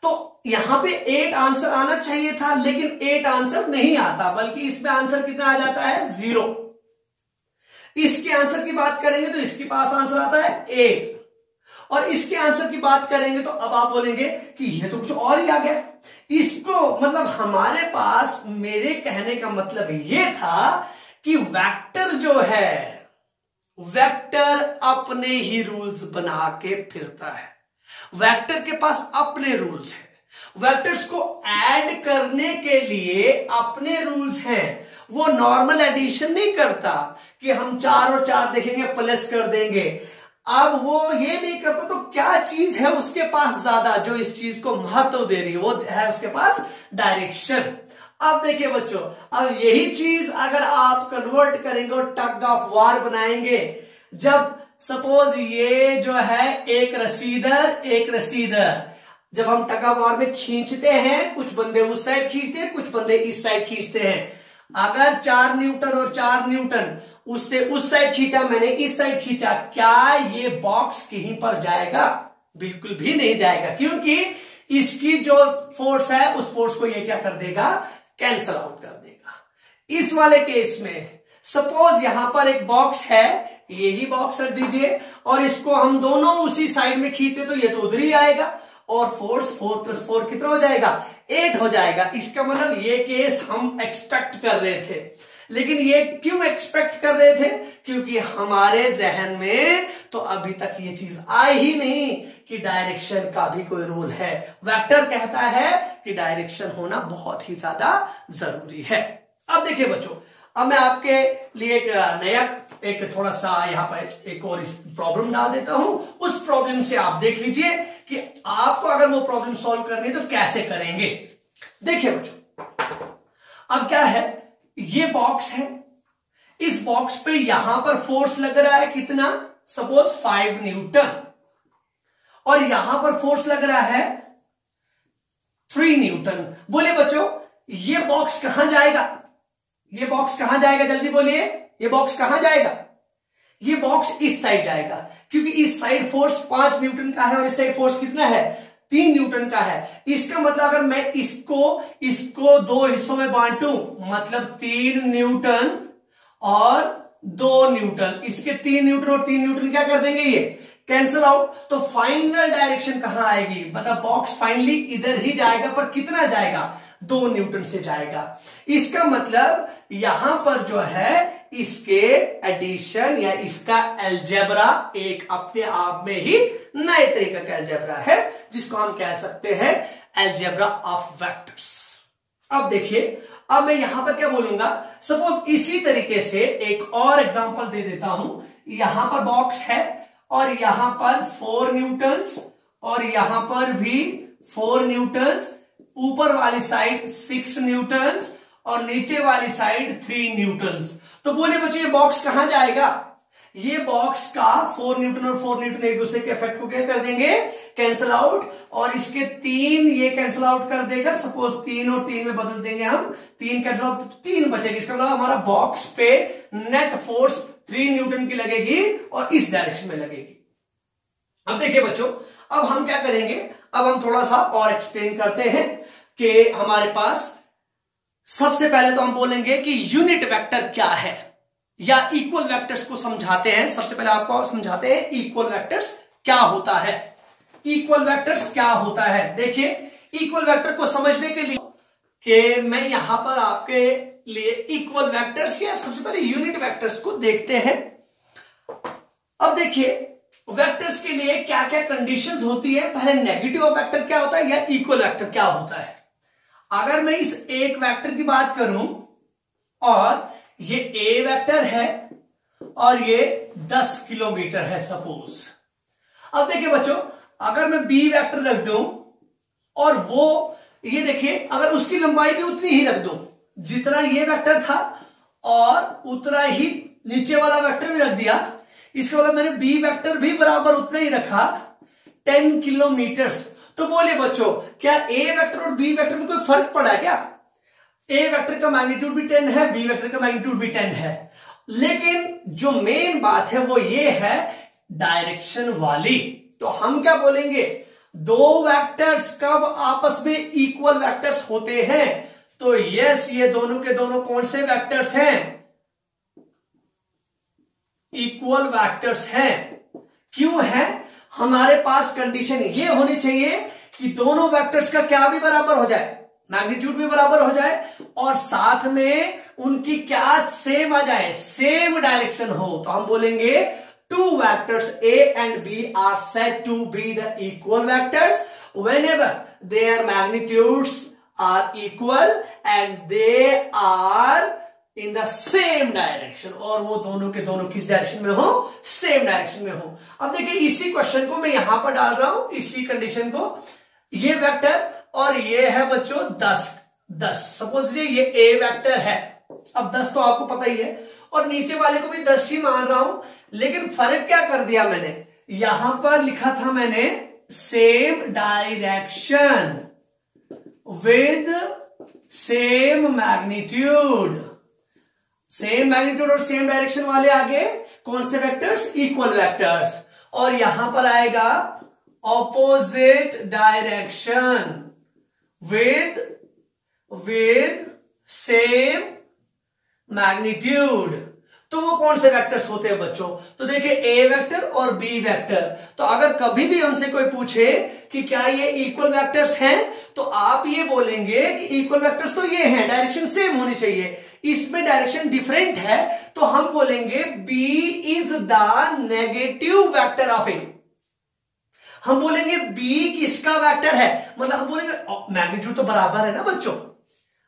तो यहां पे 8 आंसर आना चाहिए था, लेकिन 8 आंसर नहीं आता, बल्कि इसमें आंसर कितना आ जाता है 0। इसके आंसर की बात करेंगे तो इसके पास आंसर आता है 8। और इसके आंसर की बात करेंगे तो अब आप बोलेंगे कि ये तो कुछ और ही आ गया। इसको मतलब हमारे पास, मेरे कहने का मतलब ये था कि वेक्टर जो है, वेक्टर अपने ही रूल्स बना के फिरता है। वेक्टर के पास अपने रूल्स हैं। वेक्टर्स को ऐड करने के लिए अपने रूल्स हैं। वो नॉर्मल एडिशन नहीं करता कि हम 4 और 4 देखेंगे प्लस कर देंगे। अब वो ये नहीं करता तो क्या चीज है उसके पास ज्यादा जो इस चीज को महत्व दे रही है? वो है उसके पास डायरेक्शन। अब देखिए बच्चों, अब यही चीज अगर आप कन्वर्ट करेंगे और टग ऑफ वार बनाएंगे, जब सपोज ये जो है एक रसीदर, जब हम टग ऑफ वार में खींचते हैं, कुछ बंदे उस साइड खींचते हैं, कुछ बंदे इस साइड खींचते हैं। अगर 4 न्यूटन और 4 न्यूटन, उसने उस साइड खींचा, मैंने इस साइड खींचा, क्या ये बॉक्स कहीं पर जाएगा? बिल्कुल भी नहीं जाएगा, क्योंकि इसकी जो फोर्स है उस फोर्स को ये क्या कर देगा? कैंसल आउट कर देगा। इस वाले केस में सपोज यहां पर एक बॉक्स है, यही बॉक्स रख दीजिए, और इसको हम दोनों उसी साइड में खींचे तो ये तो उधर ही आएगा, और फोर्स 4 + 4 कितना हो जाएगा? 8 हो जाएगा। इसका मतलब ये केस हम एक्सपेक्ट कर रहे थे। लेकिन ये क्यों एक्सपेक्ट कर रहे थे? क्योंकि हमारे जहन में तो अभी तक ये चीज आई ही नहीं कि डायरेक्शन का भी कोई रूल है। वेक्टर कहता है कि डायरेक्शन होना बहुत ही ज्यादा जरूरी है। अब देखिए बच्चों, अब मैं आपके लिए एक थोड़ा सा यहां पर एक और प्रॉब्लम डाल देता हूं। उस प्रॉब्लम से आप देख लीजिए कि आपको अगर वो प्रॉब्लम सॉल्व करनी है तो कैसे करेंगे। देखिए बच्चों, अब क्या है, ये बॉक्स है, इस बॉक्स पे यहां पर फोर्स लग रहा है कितना? सपोज 5 न्यूटन, और यहां पर फोर्स लग रहा है 3 न्यूटन। बोले बच्चों, ये बॉक्स कहां जाएगा? ये बॉक्स कहां जाएगा? जल्दी बोलिए, ये बॉक्स कहां जाएगा? ये बॉक्स इस साइड जाएगा, क्योंकि इस साइड फोर्स 5 न्यूटन का है और इस साइड फोर्स कितना है? 3 न्यूटन का है। इसका मतलब अगर मैं इसको 2 हिस्सों में बांटूं, मतलब 3 न्यूटन और 2 न्यूटन, इसके 3 न्यूटन और 3 न्यूटन क्या कर देंगे? ये कैंसल आउट। तो फाइनल डायरेक्शन कहां आएगी? मतलब बॉक्स फाइनली इधर ही जाएगा, पर कितना जाएगा? 2 न्यूटन से जाएगा। इसका मतलब यहां पर जो है इसके एडिशन या इसका अलजेब्रा एक अपने आप में ही नए तरीके का अलजेब्रा है, जिसको हम कह सकते हैं अलजेब्रा ऑफ वेक्टर्स। अब देखिए, अब मैं यहां पर क्या बोलूंगा? सपोज इसी तरीके से एक और एग्जांपल दे देता हूं। यहां पर बॉक्स है और यहां पर 4 न्यूटन्स और यहां पर भी 4 न्यूटन्स, ऊपर वाली साइड 6 न्यूटन्स और नीचे वाली साइड 3 न्यूटन्स। तो बोले बच्चों, ये बॉक्स कहां जाएगा? ये बॉक्स का 4 न्यूटन और 4 न्यूटन एक दूसरे के इफेक्ट को क्या कर देंगे? Cancel out. और इसके 3 ये कैंसल आउट कर देगा। सपोज 3 और 3 में बदल देंगे हम, 3 कैंसल आउट, 3 बचेगी। इसका मतलब हमारा बॉक्स पे नेट फोर्स 3 न्यूटन की लगेगी और इस डायरेक्शन में लगेगी। अब देखिए बच्चों, अब हम क्या करेंगे? अब हम थोड़ा सा और एक्सप्लेन करते हैं कि हमारे पास सबसे पहले तो हम बोलेंगे कि यूनिट वेक्टर क्या है, या इक्वल वेक्टर्स को समझाते हैं। सबसे पहले आपको समझाते हैं इक्वल वेक्टर्स क्या होता है। इक्वल वेक्टर्स क्या होता है? देखिए, इक्वल वेक्टर को समझने के लिए कि मैं यहां पर आपके लिए इक्वल वेक्टर्स या सबसे पहले यूनिट वेक्टर्स को देखते हैं। अब देखिए, वेक्टर्स के लिए क्या क्या कंडीशंस होती है। पहले नेगेटिव वेक्टर क्या होता है या इक्वल वेक्टर क्या होता है। अगर मैं इस एक वेक्टर की बात करूं और ये ए वेक्टर है और ये 10 किलोमीटर है सपोज। अब देखिए बच्चों, अगर मैं बी वेक्टर रख दूं और वो ये देखिए, अगर उसकी लंबाई भी उतनी ही रख दूं जितना ये वेक्टर था और उतना ही नीचे वाला वेक्टर भी रख दिया, इसका मतलब मैंने बी वेक्टर भी बराबर उतना ही रखा, 10 किलोमीटर। तो बोलिए बच्चों, क्या ए वेक्टर और बी वेक्टर में कोई फर्क पड़ा क्या? ए वेक्टर का मैग्नीट्यूड भी 10 है, बी वेक्टर का मैग्नीट्यूड भी 10 है, लेकिन जो मेन बात है वो ये है डायरेक्शन वाली। तो हम क्या बोलेंगे? दो वेक्टर्स कब आपस में इक्वल वेक्टर्स होते हैं? तो यस, ये दोनों के दोनों कौन से वेक्टर्स हैं? इक्वल वेक्टर्स हैं। क्यों है? हमारे पास कंडीशन ये होनी चाहिए कि दोनों वेक्टर्स का क्या भी बराबर हो जाए, मैग्नीट्यूड भी बराबर हो जाए और साथ में उनकी क्या सेम आ जाए, सेम डायरेक्शन हो। तो हम बोलेंगे two vectors A and B are said to be the equal vectors whenever their magnitudes are equal and they are in the same direction, और वो दोनों के दोनों किस डायरेक्शन में हो, सेम डायरेक्शन में हो। अब देखिए इसी क्वेश्चन को मैं यहां पर डाल रहा हूं, इसी कंडीशन को, ये वेक्टर और ये है बच्चों 10 सपोज ये A वेक्टर है, अब 10 तो आपको पता ही है और नीचे वाले को भी 10 ही मान रहा हूं, लेकिन फर्क क्या कर दिया मैंने, यहां पर लिखा था मैंने same direction with same magnitude, same magnitude और सेम डायरेक्शन वाले आगे कौन से वेक्टर्स, इक्वल वेक्टर्स, और यहां पर आएगा opposite direction with same magnitude. तो वो कौन से वेक्टर्स होते हैं बच्चों, तो देखिए ए वेक्टर और बी वेक्टर। तो अगर कभी भी हमसे कोई पूछे कि क्या ये इक्वल वेक्टर्स हैं, तो आप ये बोलेंगे कि इक्वल वेक्टर्स तो ये हैं, डायरेक्शन सेम होनी चाहिए, इसमें डायरेक्शन डिफरेंट है, तो हम बोलेंगे B is the negative vector of A. हम बोलेंगे बी किसका वेक्टर है, मतलब हम बोलेंगे मैग्नीट्यूड तो बराबर है ना बच्चों,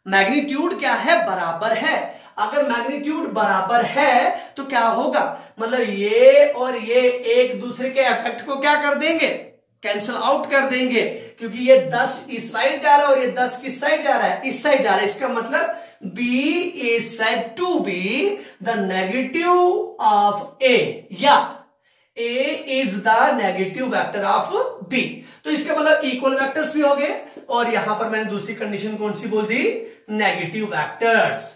मैग्नीट्यूड क्या है, बराबर है। अगर मैग्नीट्यूड बराबर है तो क्या होगा, मतलब ये और ये एक दूसरे के इफेक्ट को क्या कर देंगे, कैंसिल आउट कर देंगे, क्योंकि ये 10 इस साइड जा रहा है और ये 10 किस साइड जा रहा है, इस साइड जा रहा है। इसका मतलब B is said to be the negative of A, या A is the negative vector of B। तो इसका मतलब इक्वल वेक्टर्स भी हो गए, और यहां पर मैंने दूसरी कंडीशन कौन सी बोल दी, नेगेटिव वेक्टर्स।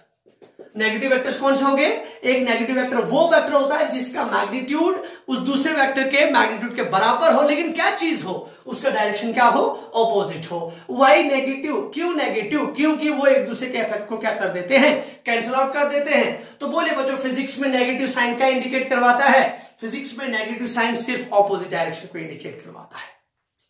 नेगेटिव वेक्टर्स कौन से हो गए, एक नेगेटिव वेक्टर वो वेक्टर होता है जिसका मैग्नीट्यूड उस दूसरे वेक्टर के मैग्नीट्यूड के बराबर हो, लेकिन क्या चीज हो, उसका डायरेक्शन क्या हो, ऑपोजिट हो। वाई नेगेटिव, क्यों नेगेटिव, क्योंकि वो एक दूसरे के इफेक्ट को क्या कर देते हैं, कैंसिल आउट कर देते हैं। तो बोले बच्चों फिजिक्स में नेगेटिव साइन क्या इंडिकेट करवाता है, फिजिक्स में नेगेटिव साइन सिर्फ ऑपोजिट डायरेक्शन को इंडिकेट करवाता है।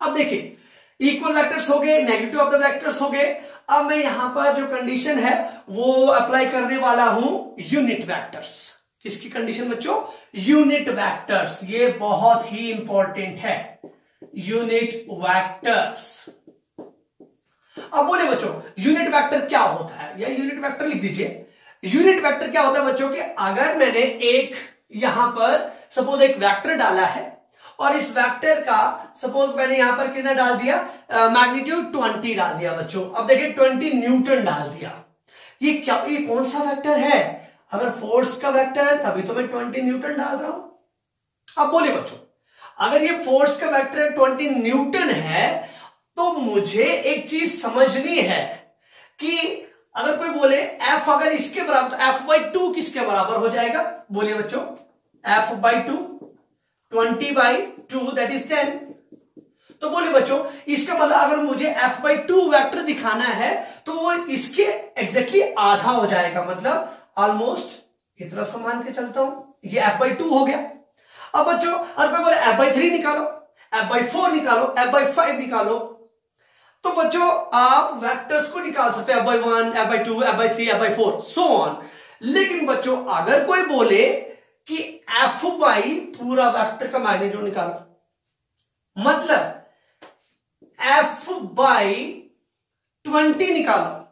अब देखिए इक्वल वेक्टर्स हो गए, नेगेटिव ऑफ द वेक्टर्स हो गए। अब मैं यहां पर जो कंडीशन है वो अप्लाई करने वाला हूं यूनिट वेक्टर्स। किसकी कंडीशन बच्चों, यूनिट वेक्टर्स, ये बहुत ही इंपॉर्टेंट है, यूनिट वेक्टर्स। अब बोले बच्चों यूनिट वेक्टर क्या होता है, या यूनिट वेक्टर लिख दीजिए। यूनिट वेक्टर क्या होता है बच्चों कि अगर मैंने एक यहां पर सपोज एक वेक्टर डाला है और इस वेक्टर का सपोज मैंने यहां पर कितना डाल दिया, मैग्नीट्यूड 20 डाल दिया बच्चों। अब देखिए 20 न्यूटन डाल दिया, ये क्या, ये कौन सा वेक्टर है, अगर फोर्स का वेक्टर है तभी तो मैं 20 न्यूटन डाल रहा हूं। अब बोले बच्चों अगर ये फोर्स का वेक्टर 20 न्यूटन है तो मुझे एक चीज समझनी है कि अगर कोई बोले F अगर इसके बराबर, तो F/2 किसके बराबर हो जाएगा, बोलिए बच्चों F/2, 20/2 दैट इज 10। तो बोले बच्चों इसका मतलब अगर मुझे F/2 वेक्टर दिखाना है तो वो इसके एग्जैक्टली आधा हो जाएगा, मतलब ऑलमोस्ट इतना सा मान के चलता हूं, ये F/2 हो गया। अब बच्चों अगर कोई बोले F/3 निकालो, F/4 निकालो, F/5 निकालो, तो बच्चों आप वेक्टर्स को निकाल सकते हैं F/1, F/2, F/3, F/4 so on. लेकिन बच्चों अगर कोई बोले कि F/ पूरा वेक्टर का मैग्नीट्यूड निकालो, मतलब F/20 निकालो,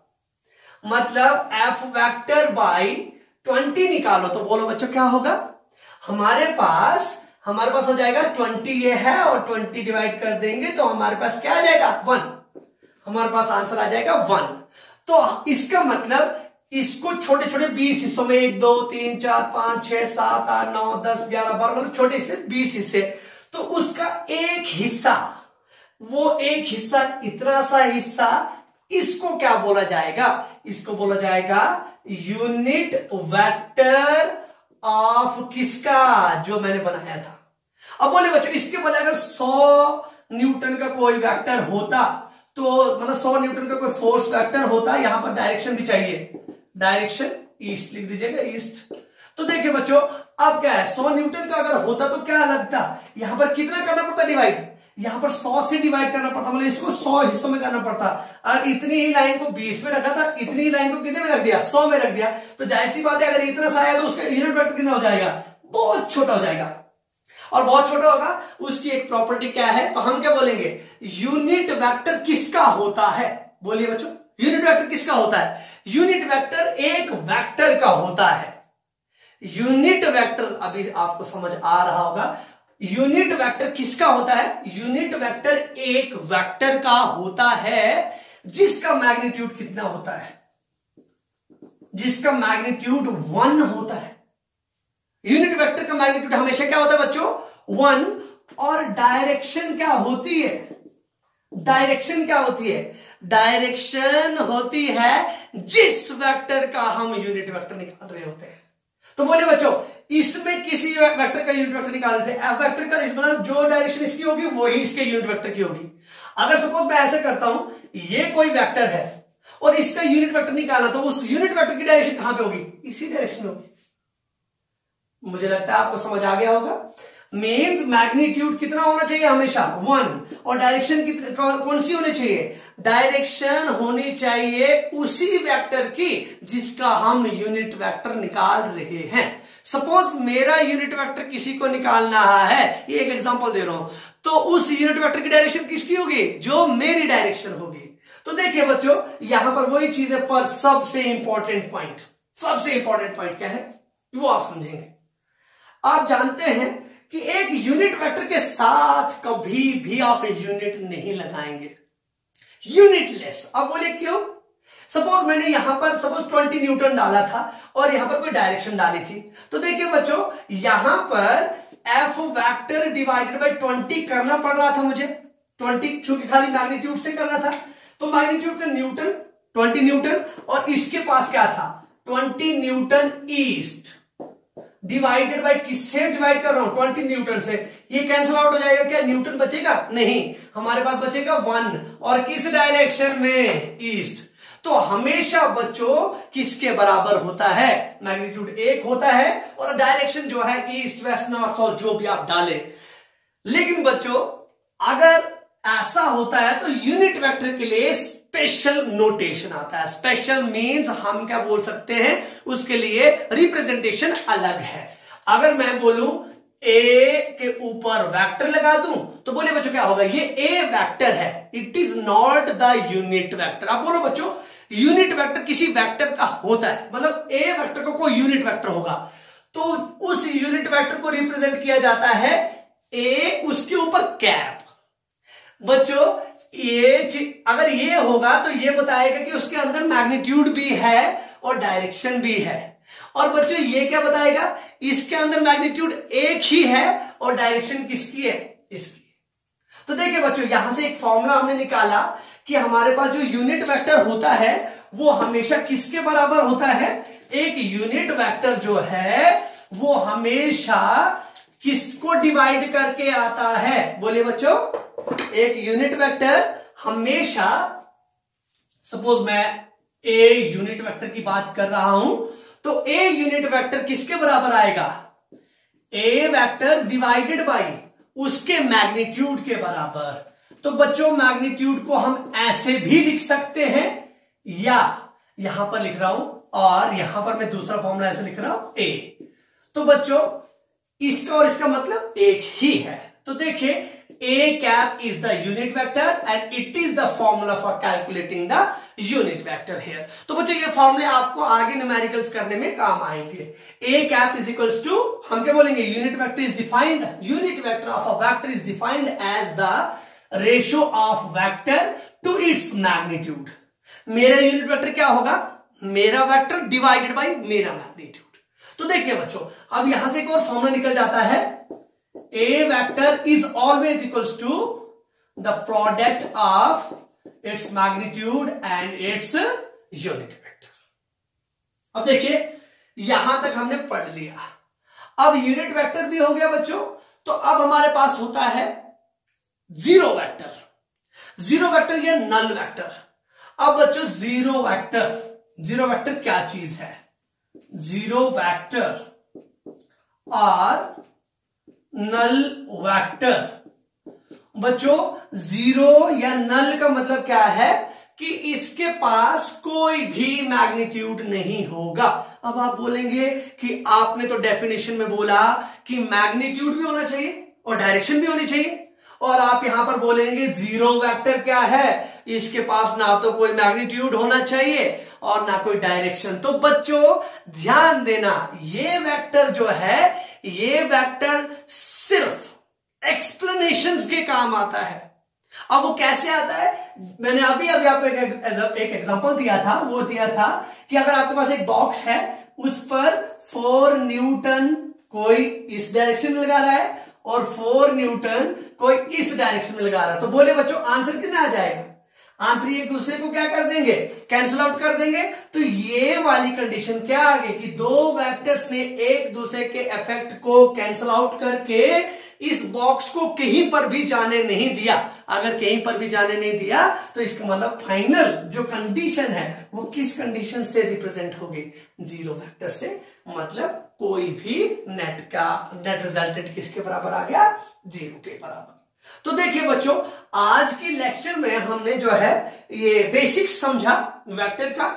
मतलब F वेक्टर बाई 20 निकालो, तो बोलो बच्चों क्या होगा, हमारे पास हो जाएगा 20 ये है और 20 डिवाइड कर देंगे तो हमारे पास क्या आ जाएगा 1, हमारे पास आंसर आ जाएगा 1। तो इसका मतलब इसको छोटे छोटे 20 हिस्सों में 1 2 3 4 5 6 7 8 9 10 11 12 मतलब छोटे हिस्से 20 हिस्से, तो उसका एक हिस्सा, वो एक हिस्सा इतना सा हिस्सा, इसको क्या बोला जाएगा, इसको बोला जाएगा यूनिट वेक्टर ऑफ किसका, जो मैंने बनाया था। अब बोले बच्चों इसके बजाय अगर 100 न्यूटन का कोई वेक्टर होता, तो मतलब 100 न्यूटन का कोई फोर्स वेक्टर होता, यहां पर डायरेक्शन भी चाहिए, डायरेक्शन ईस्ट लिख दीजिएगा, ईस्ट। तो देखिए बच्चों, अब क्या है, 100 न्यूटन का अगर होता तो क्या लगता, यहां पर कितना करना पड़ता डिवाइड, यहां पर 100 से डिवाइड करना पड़ता, मतलब इसको 100 हिस्सों में करना पड़ता। और इतनी ही लाइन को 20 में रखा था, इतनी ही लाइन को कितने में रख दिया, 100 में रख दिया। तो जाहिर सी बात है, अगर इतना सा आया तो उसका यूनिट वेक्टर कितना हो जाएगा, बहुत छोटा हो जाएगा। और बहुत छोटा होगा, उसकी एक प्रॉपर्टी क्या है, तो हम क्या बोलेंगे, यूनिट वेक्टर किसका होता है, बोलिए बच्चों, यूनिट वेक्टर किसका होता है, यूनिट वेक्टर एक वेक्टर का होता है। यूनिट वेक्टर, अभी आपको समझ आ रहा होगा, यूनिट वेक्टर किसका होता है, यूनिट वेक्टर एक वेक्टर का होता है जिसका मैग्नीट्यूड कितना होता है, जिसका मैग्नीट्यूड 1 होता है। यूनिट वेक्टर का मैग्नीट्यूड हमेशा क्या होता है बच्चों, 1। और डायरेक्शन क्या होती है, डायरेक्शन क्या होती है, डायरेक्शन होती है जिस वेक्टर का हम यूनिट वेक्टर निकाल रहे होते हैं। तो बोलिए बच्चों, इसमें किसी वेक्टर का यूनिट वेक्टर निकाल रहे थे, एफ वेक्टर का, इसमें जो डायरेक्शन इसकी होगी वही इसके यूनिट वेक्टर की होगी। अगर सपोज मैं ऐसे करता हूं, ये कोई वेक्टर है और इसका यूनिट वेक्टर निकालना, तो उस यूनिट वेक्टर की डायरेक्शन कहां पे होगी, इसी डायरेक्शन में होगी। मुझे लगता है आपको समझ आ गया होगा। मीन्स मैग्नीट्यूड कितना होना चाहिए, हमेशा 1। और डायरेक्शन कौन सी होनी चाहिए, डायरेक्शन होनी चाहिए उसी वेक्टर की जिसका हम यूनिट वेक्टर निकाल रहे हैं। सपोज मेरा यूनिट वेक्टर किसी को निकालना है, ये एक एग्जांपल दे रहा हूं, तो उस यूनिट वेक्टर की डायरेक्शन किसकी होगी, जो मेरी डायरेक्शन होगी। तो देखिए बच्चों, यहां पर वही चीज है, पर सबसे इंपॉर्टेंट पॉइंट, सबसे इंपॉर्टेंट पॉइंट क्या है वो आप समझेंगे। आप जानते हैं कि एक यूनिट वेक्टर के साथ कभी भी आप यूनिट नहीं लगाएंगे, यूनिटलेस। अब बोले क्यों, सपोज मैंने यहां पर सपोज 20 न्यूटन डाला था और यहां पर कोई डायरेक्शन डाली थी, तो देखिए बच्चों, यहां पर एफ वेक्टर डिवाइडेड बाय 20 करना पड़ रहा था मुझे, 20 क्योंकि खाली मैग्नीट्यूड से करना था। तो मैग्नीट्यूड का न्यूटन 20 न्यूटन, और इसके पास क्या था 20 न्यूटन ईस्ट, डिवाइडेड बाय किससे डिवाइड कर रहा हूं, 20 न्यूटन से। ये कैंसिल आउट हो जाएगा, क्या न्यूटन बचेगा, नहीं, हमारे पास बचेगा 1। और किस डायरेक्शन में, ईस्ट। तो हमेशा बच्चों किसके बराबर होता है, मैग्नीट्यूड 1 होता है, और डायरेक्शन जो है ईस्ट वेस्ट नॉर्थ साउथ जो भी आप डालें। लेकिन बच्चों अगर ऐसा होता है तो यूनिट वेक्टर के लिए स्पेशल नोटेशन आता है। स्पेशल मीन्स हम क्या बोल सकते हैं, उसके लिए रिप्रेजेंटेशन अलग है। अगर मैं बोलूं ए के ऊपर वेक्टर लगा दूं, तो बोले बच्चों क्या होगा, ये ए वेक्टर है, it is not the unit vector. आप बोलो बच्चों, यूनिट वेक्टर किसी वेक्टर का होता है, मतलब ए वेक्टर को कोई यूनिट वेक्टर होगा, तो उस यूनिट वेक्टर को रिप्रेजेंट किया जाता है ए, उसके ऊपर कैप। बच्चों ये अगर ये होगा तो ये बताएगा कि उसके अंदर मैग्नीट्यूड भी है और डायरेक्शन भी है। और बच्चों ये क्या बताएगा, इसके अंदर मैग्नीट्यूड एक ही है और डायरेक्शन किसकी है, इसकी। तो देखिए बच्चों, यहां से एक फॉर्मूला हमने निकाला कि हमारे पास जो यूनिट वेक्टर होता है वो हमेशा किसके बराबर होता है, एक यूनिट वेक्टर जो है वो हमेशा किसको डिवाइड करके आता है, बोलिए बच्चों, एक यूनिट वेक्टर हमेशा, सपोज मैं ए यूनिट वेक्टर की बात कर रहा हूं, तो ए यूनिट वेक्टर किसके बराबर आएगा, ए वेक्टर डिवाइडेड बाय उसके मैग्नीट्यूड के बराबर। तो बच्चों मैग्नीट्यूड को हम ऐसे भी लिख सकते हैं, या यहां पर लिख रहा हूं और यहां पर मैं दूसरा फॉर्मूला ऐसे लिख रहा हूं ए। तो बच्चों इसका और इसका मतलब एक ही है। तो देखिए A cap is the unit vector and it is the formula for calculating the unit vector here. तो बच्चों ये फॉर्मूले आपको आगे न्यूमेरिकल्स करने में काम आएंगे। A cap is equals to, हम क्या बोलेंगे, unit vector is defined, unit vector of a vector is defined as the ratio of vector to its magnitude. मेरा यूनिट वेक्टर क्या होगा, मेरा वेक्टर डिवाइडेड बाय मेरा मैग्नीट्यूड। तो देखिए बच्चों, अब यहां से एक और फॉर्मूला निकल जाता है, A vector is always equals to the product of its magnitude and its unit vector. अब देखिए यहां तक हमने पढ़ लिया। अब यूनिट वेक्टर भी हो गया बच्चों, तो अब हमारे पास होता है जीरो वेक्टर। जीरो वेक्टर या नल वेक्टर। अब बच्चों जीरो वेक्टर क्या चीज है, zero vector or null vector. बच्चों जीरो या नल का मतलब क्या है कि इसके पास कोई भी मैग्नीट्यूड नहीं होगा। अब आप बोलेंगे कि आपने तो डेफिनेशन में बोला कि मैग्नीट्यूड भी होना चाहिए और डायरेक्शन भी होनी चाहिए, और आप यहां पर बोलेंगे जीरो वेक्टर क्या है, इसके पास ना तो कोई मैग्नीट्यूड होना चाहिए और ना कोई डायरेक्शन। तो बच्चों ध्यान देना, ये वेक्टर जो है, ये वेक्टर सिर्फ एक्सप्लेनेशंस के काम आता है। अब वो कैसे आता है, मैंने अभी आपको एक एग्जांपल दिया था, वो दिया था कि अगर आपके पास एक बॉक्स है, उस पर 4 न्यूटन कोई इस डायरेक्शन में लगा रहा है और 4 न्यूटन कोई इस डायरेक्शन में लगा रहा है, तो बोले बच्चों आंसर कितना आ जाएगा? आंसर एक दूसरे को क्या कर देंगे, कैंसिल आउट कर देंगे। तो ये वाली कंडीशन क्या आ गई कि दो वेक्टर्स ने एक दूसरे के इफेक्ट को कैंसिल आउट करके इस बॉक्स को कहीं पर भी जाने नहीं दिया। अगर कहीं पर भी जाने नहीं दिया तो इसका मतलब फाइनल जो कंडीशन है वो किस कंडीशन से रिप्रेजेंट होगी? जीरो वेक्टर से। मतलब कोई भी नेट रिजल्टेंट किसके बराबर आ गया? जीरो के बराबर। तो देखिए बच्चों, आज की लेक्चर में हमने जो है ये बेसिक्स समझा वेक्टर का,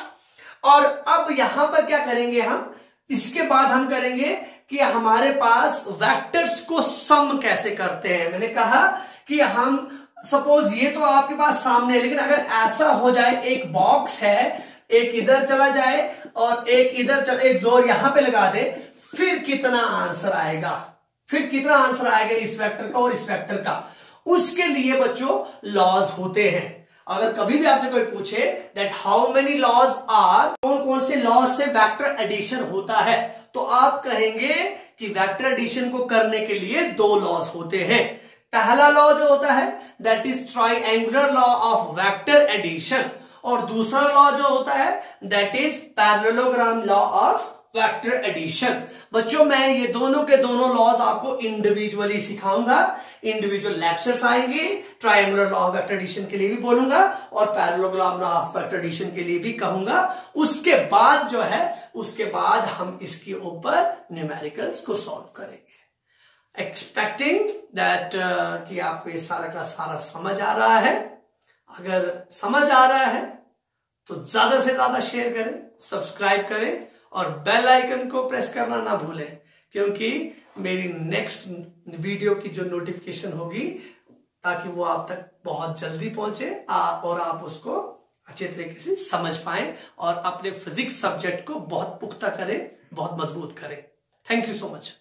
और अब यहां पर क्या करेंगे हम, इसके बाद हम करेंगे कि हमारे पास वेक्टर्स को सम कैसे करते हैं। मैंने कहा कि हम सपोज ये तो आपके पास सामने है, लेकिन अगर ऐसा हो जाए एक बॉक्स है, एक इधर चला जाए और एक इधर एक जोर यहां पे लगा दे, फिर कितना आंसर आएगा? फिर कितना आंसर आएगा इस वेक्टर का और इस वेक्टर का? उसके लिए बच्चों लॉज होते हैं। अगर कभी भी आपसे कोई पूछे that how many laws are, कौन कौन से लॉज से वेक्टर एडिशन होता है, तो आप कहेंगे कि वेक्टर एडिशन को करने के लिए 2 लॉज होते हैं। पहला लॉ जो होता है that is triangular law of vector addition, और दूसरा लॉ जो होता है that is parallelogram law of vector addition. बच्चों मैं ये दोनों के दोनों लॉज आपको इंडिविजुअली सिखाऊंगा, इंडिविजुअल लेक्चर्स आएंगे। Triangular law of vector addition के लिए भी बोलूंगा और parallelogram law of vector addition के लिए भी कहूंगा। उसके बाद जो है, उसके बाद हम इसके ऊपर न्यूमेरिकल्स को सॉल्व करेंगे। एक्सपेक्टिंग दैट कि आपको ये सारा का सारा समझ आ रहा है। अगर समझ आ रहा है तो ज्यादा से ज्यादा शेयर करें, सब्सक्राइब करें और बेल आइकन को प्रेस करना ना भूलें, क्योंकि मेरी नेक्स्ट वीडियो की जो नोटिफिकेशन होगी ताकि वो आप तक बहुत जल्दी पहुंचे और आप उसको अच्छे तरीके से समझ पाएं और अपने फिजिक्स सब्जेक्ट को बहुत पुख्ता करें, बहुत मजबूत करें। Thank you so much.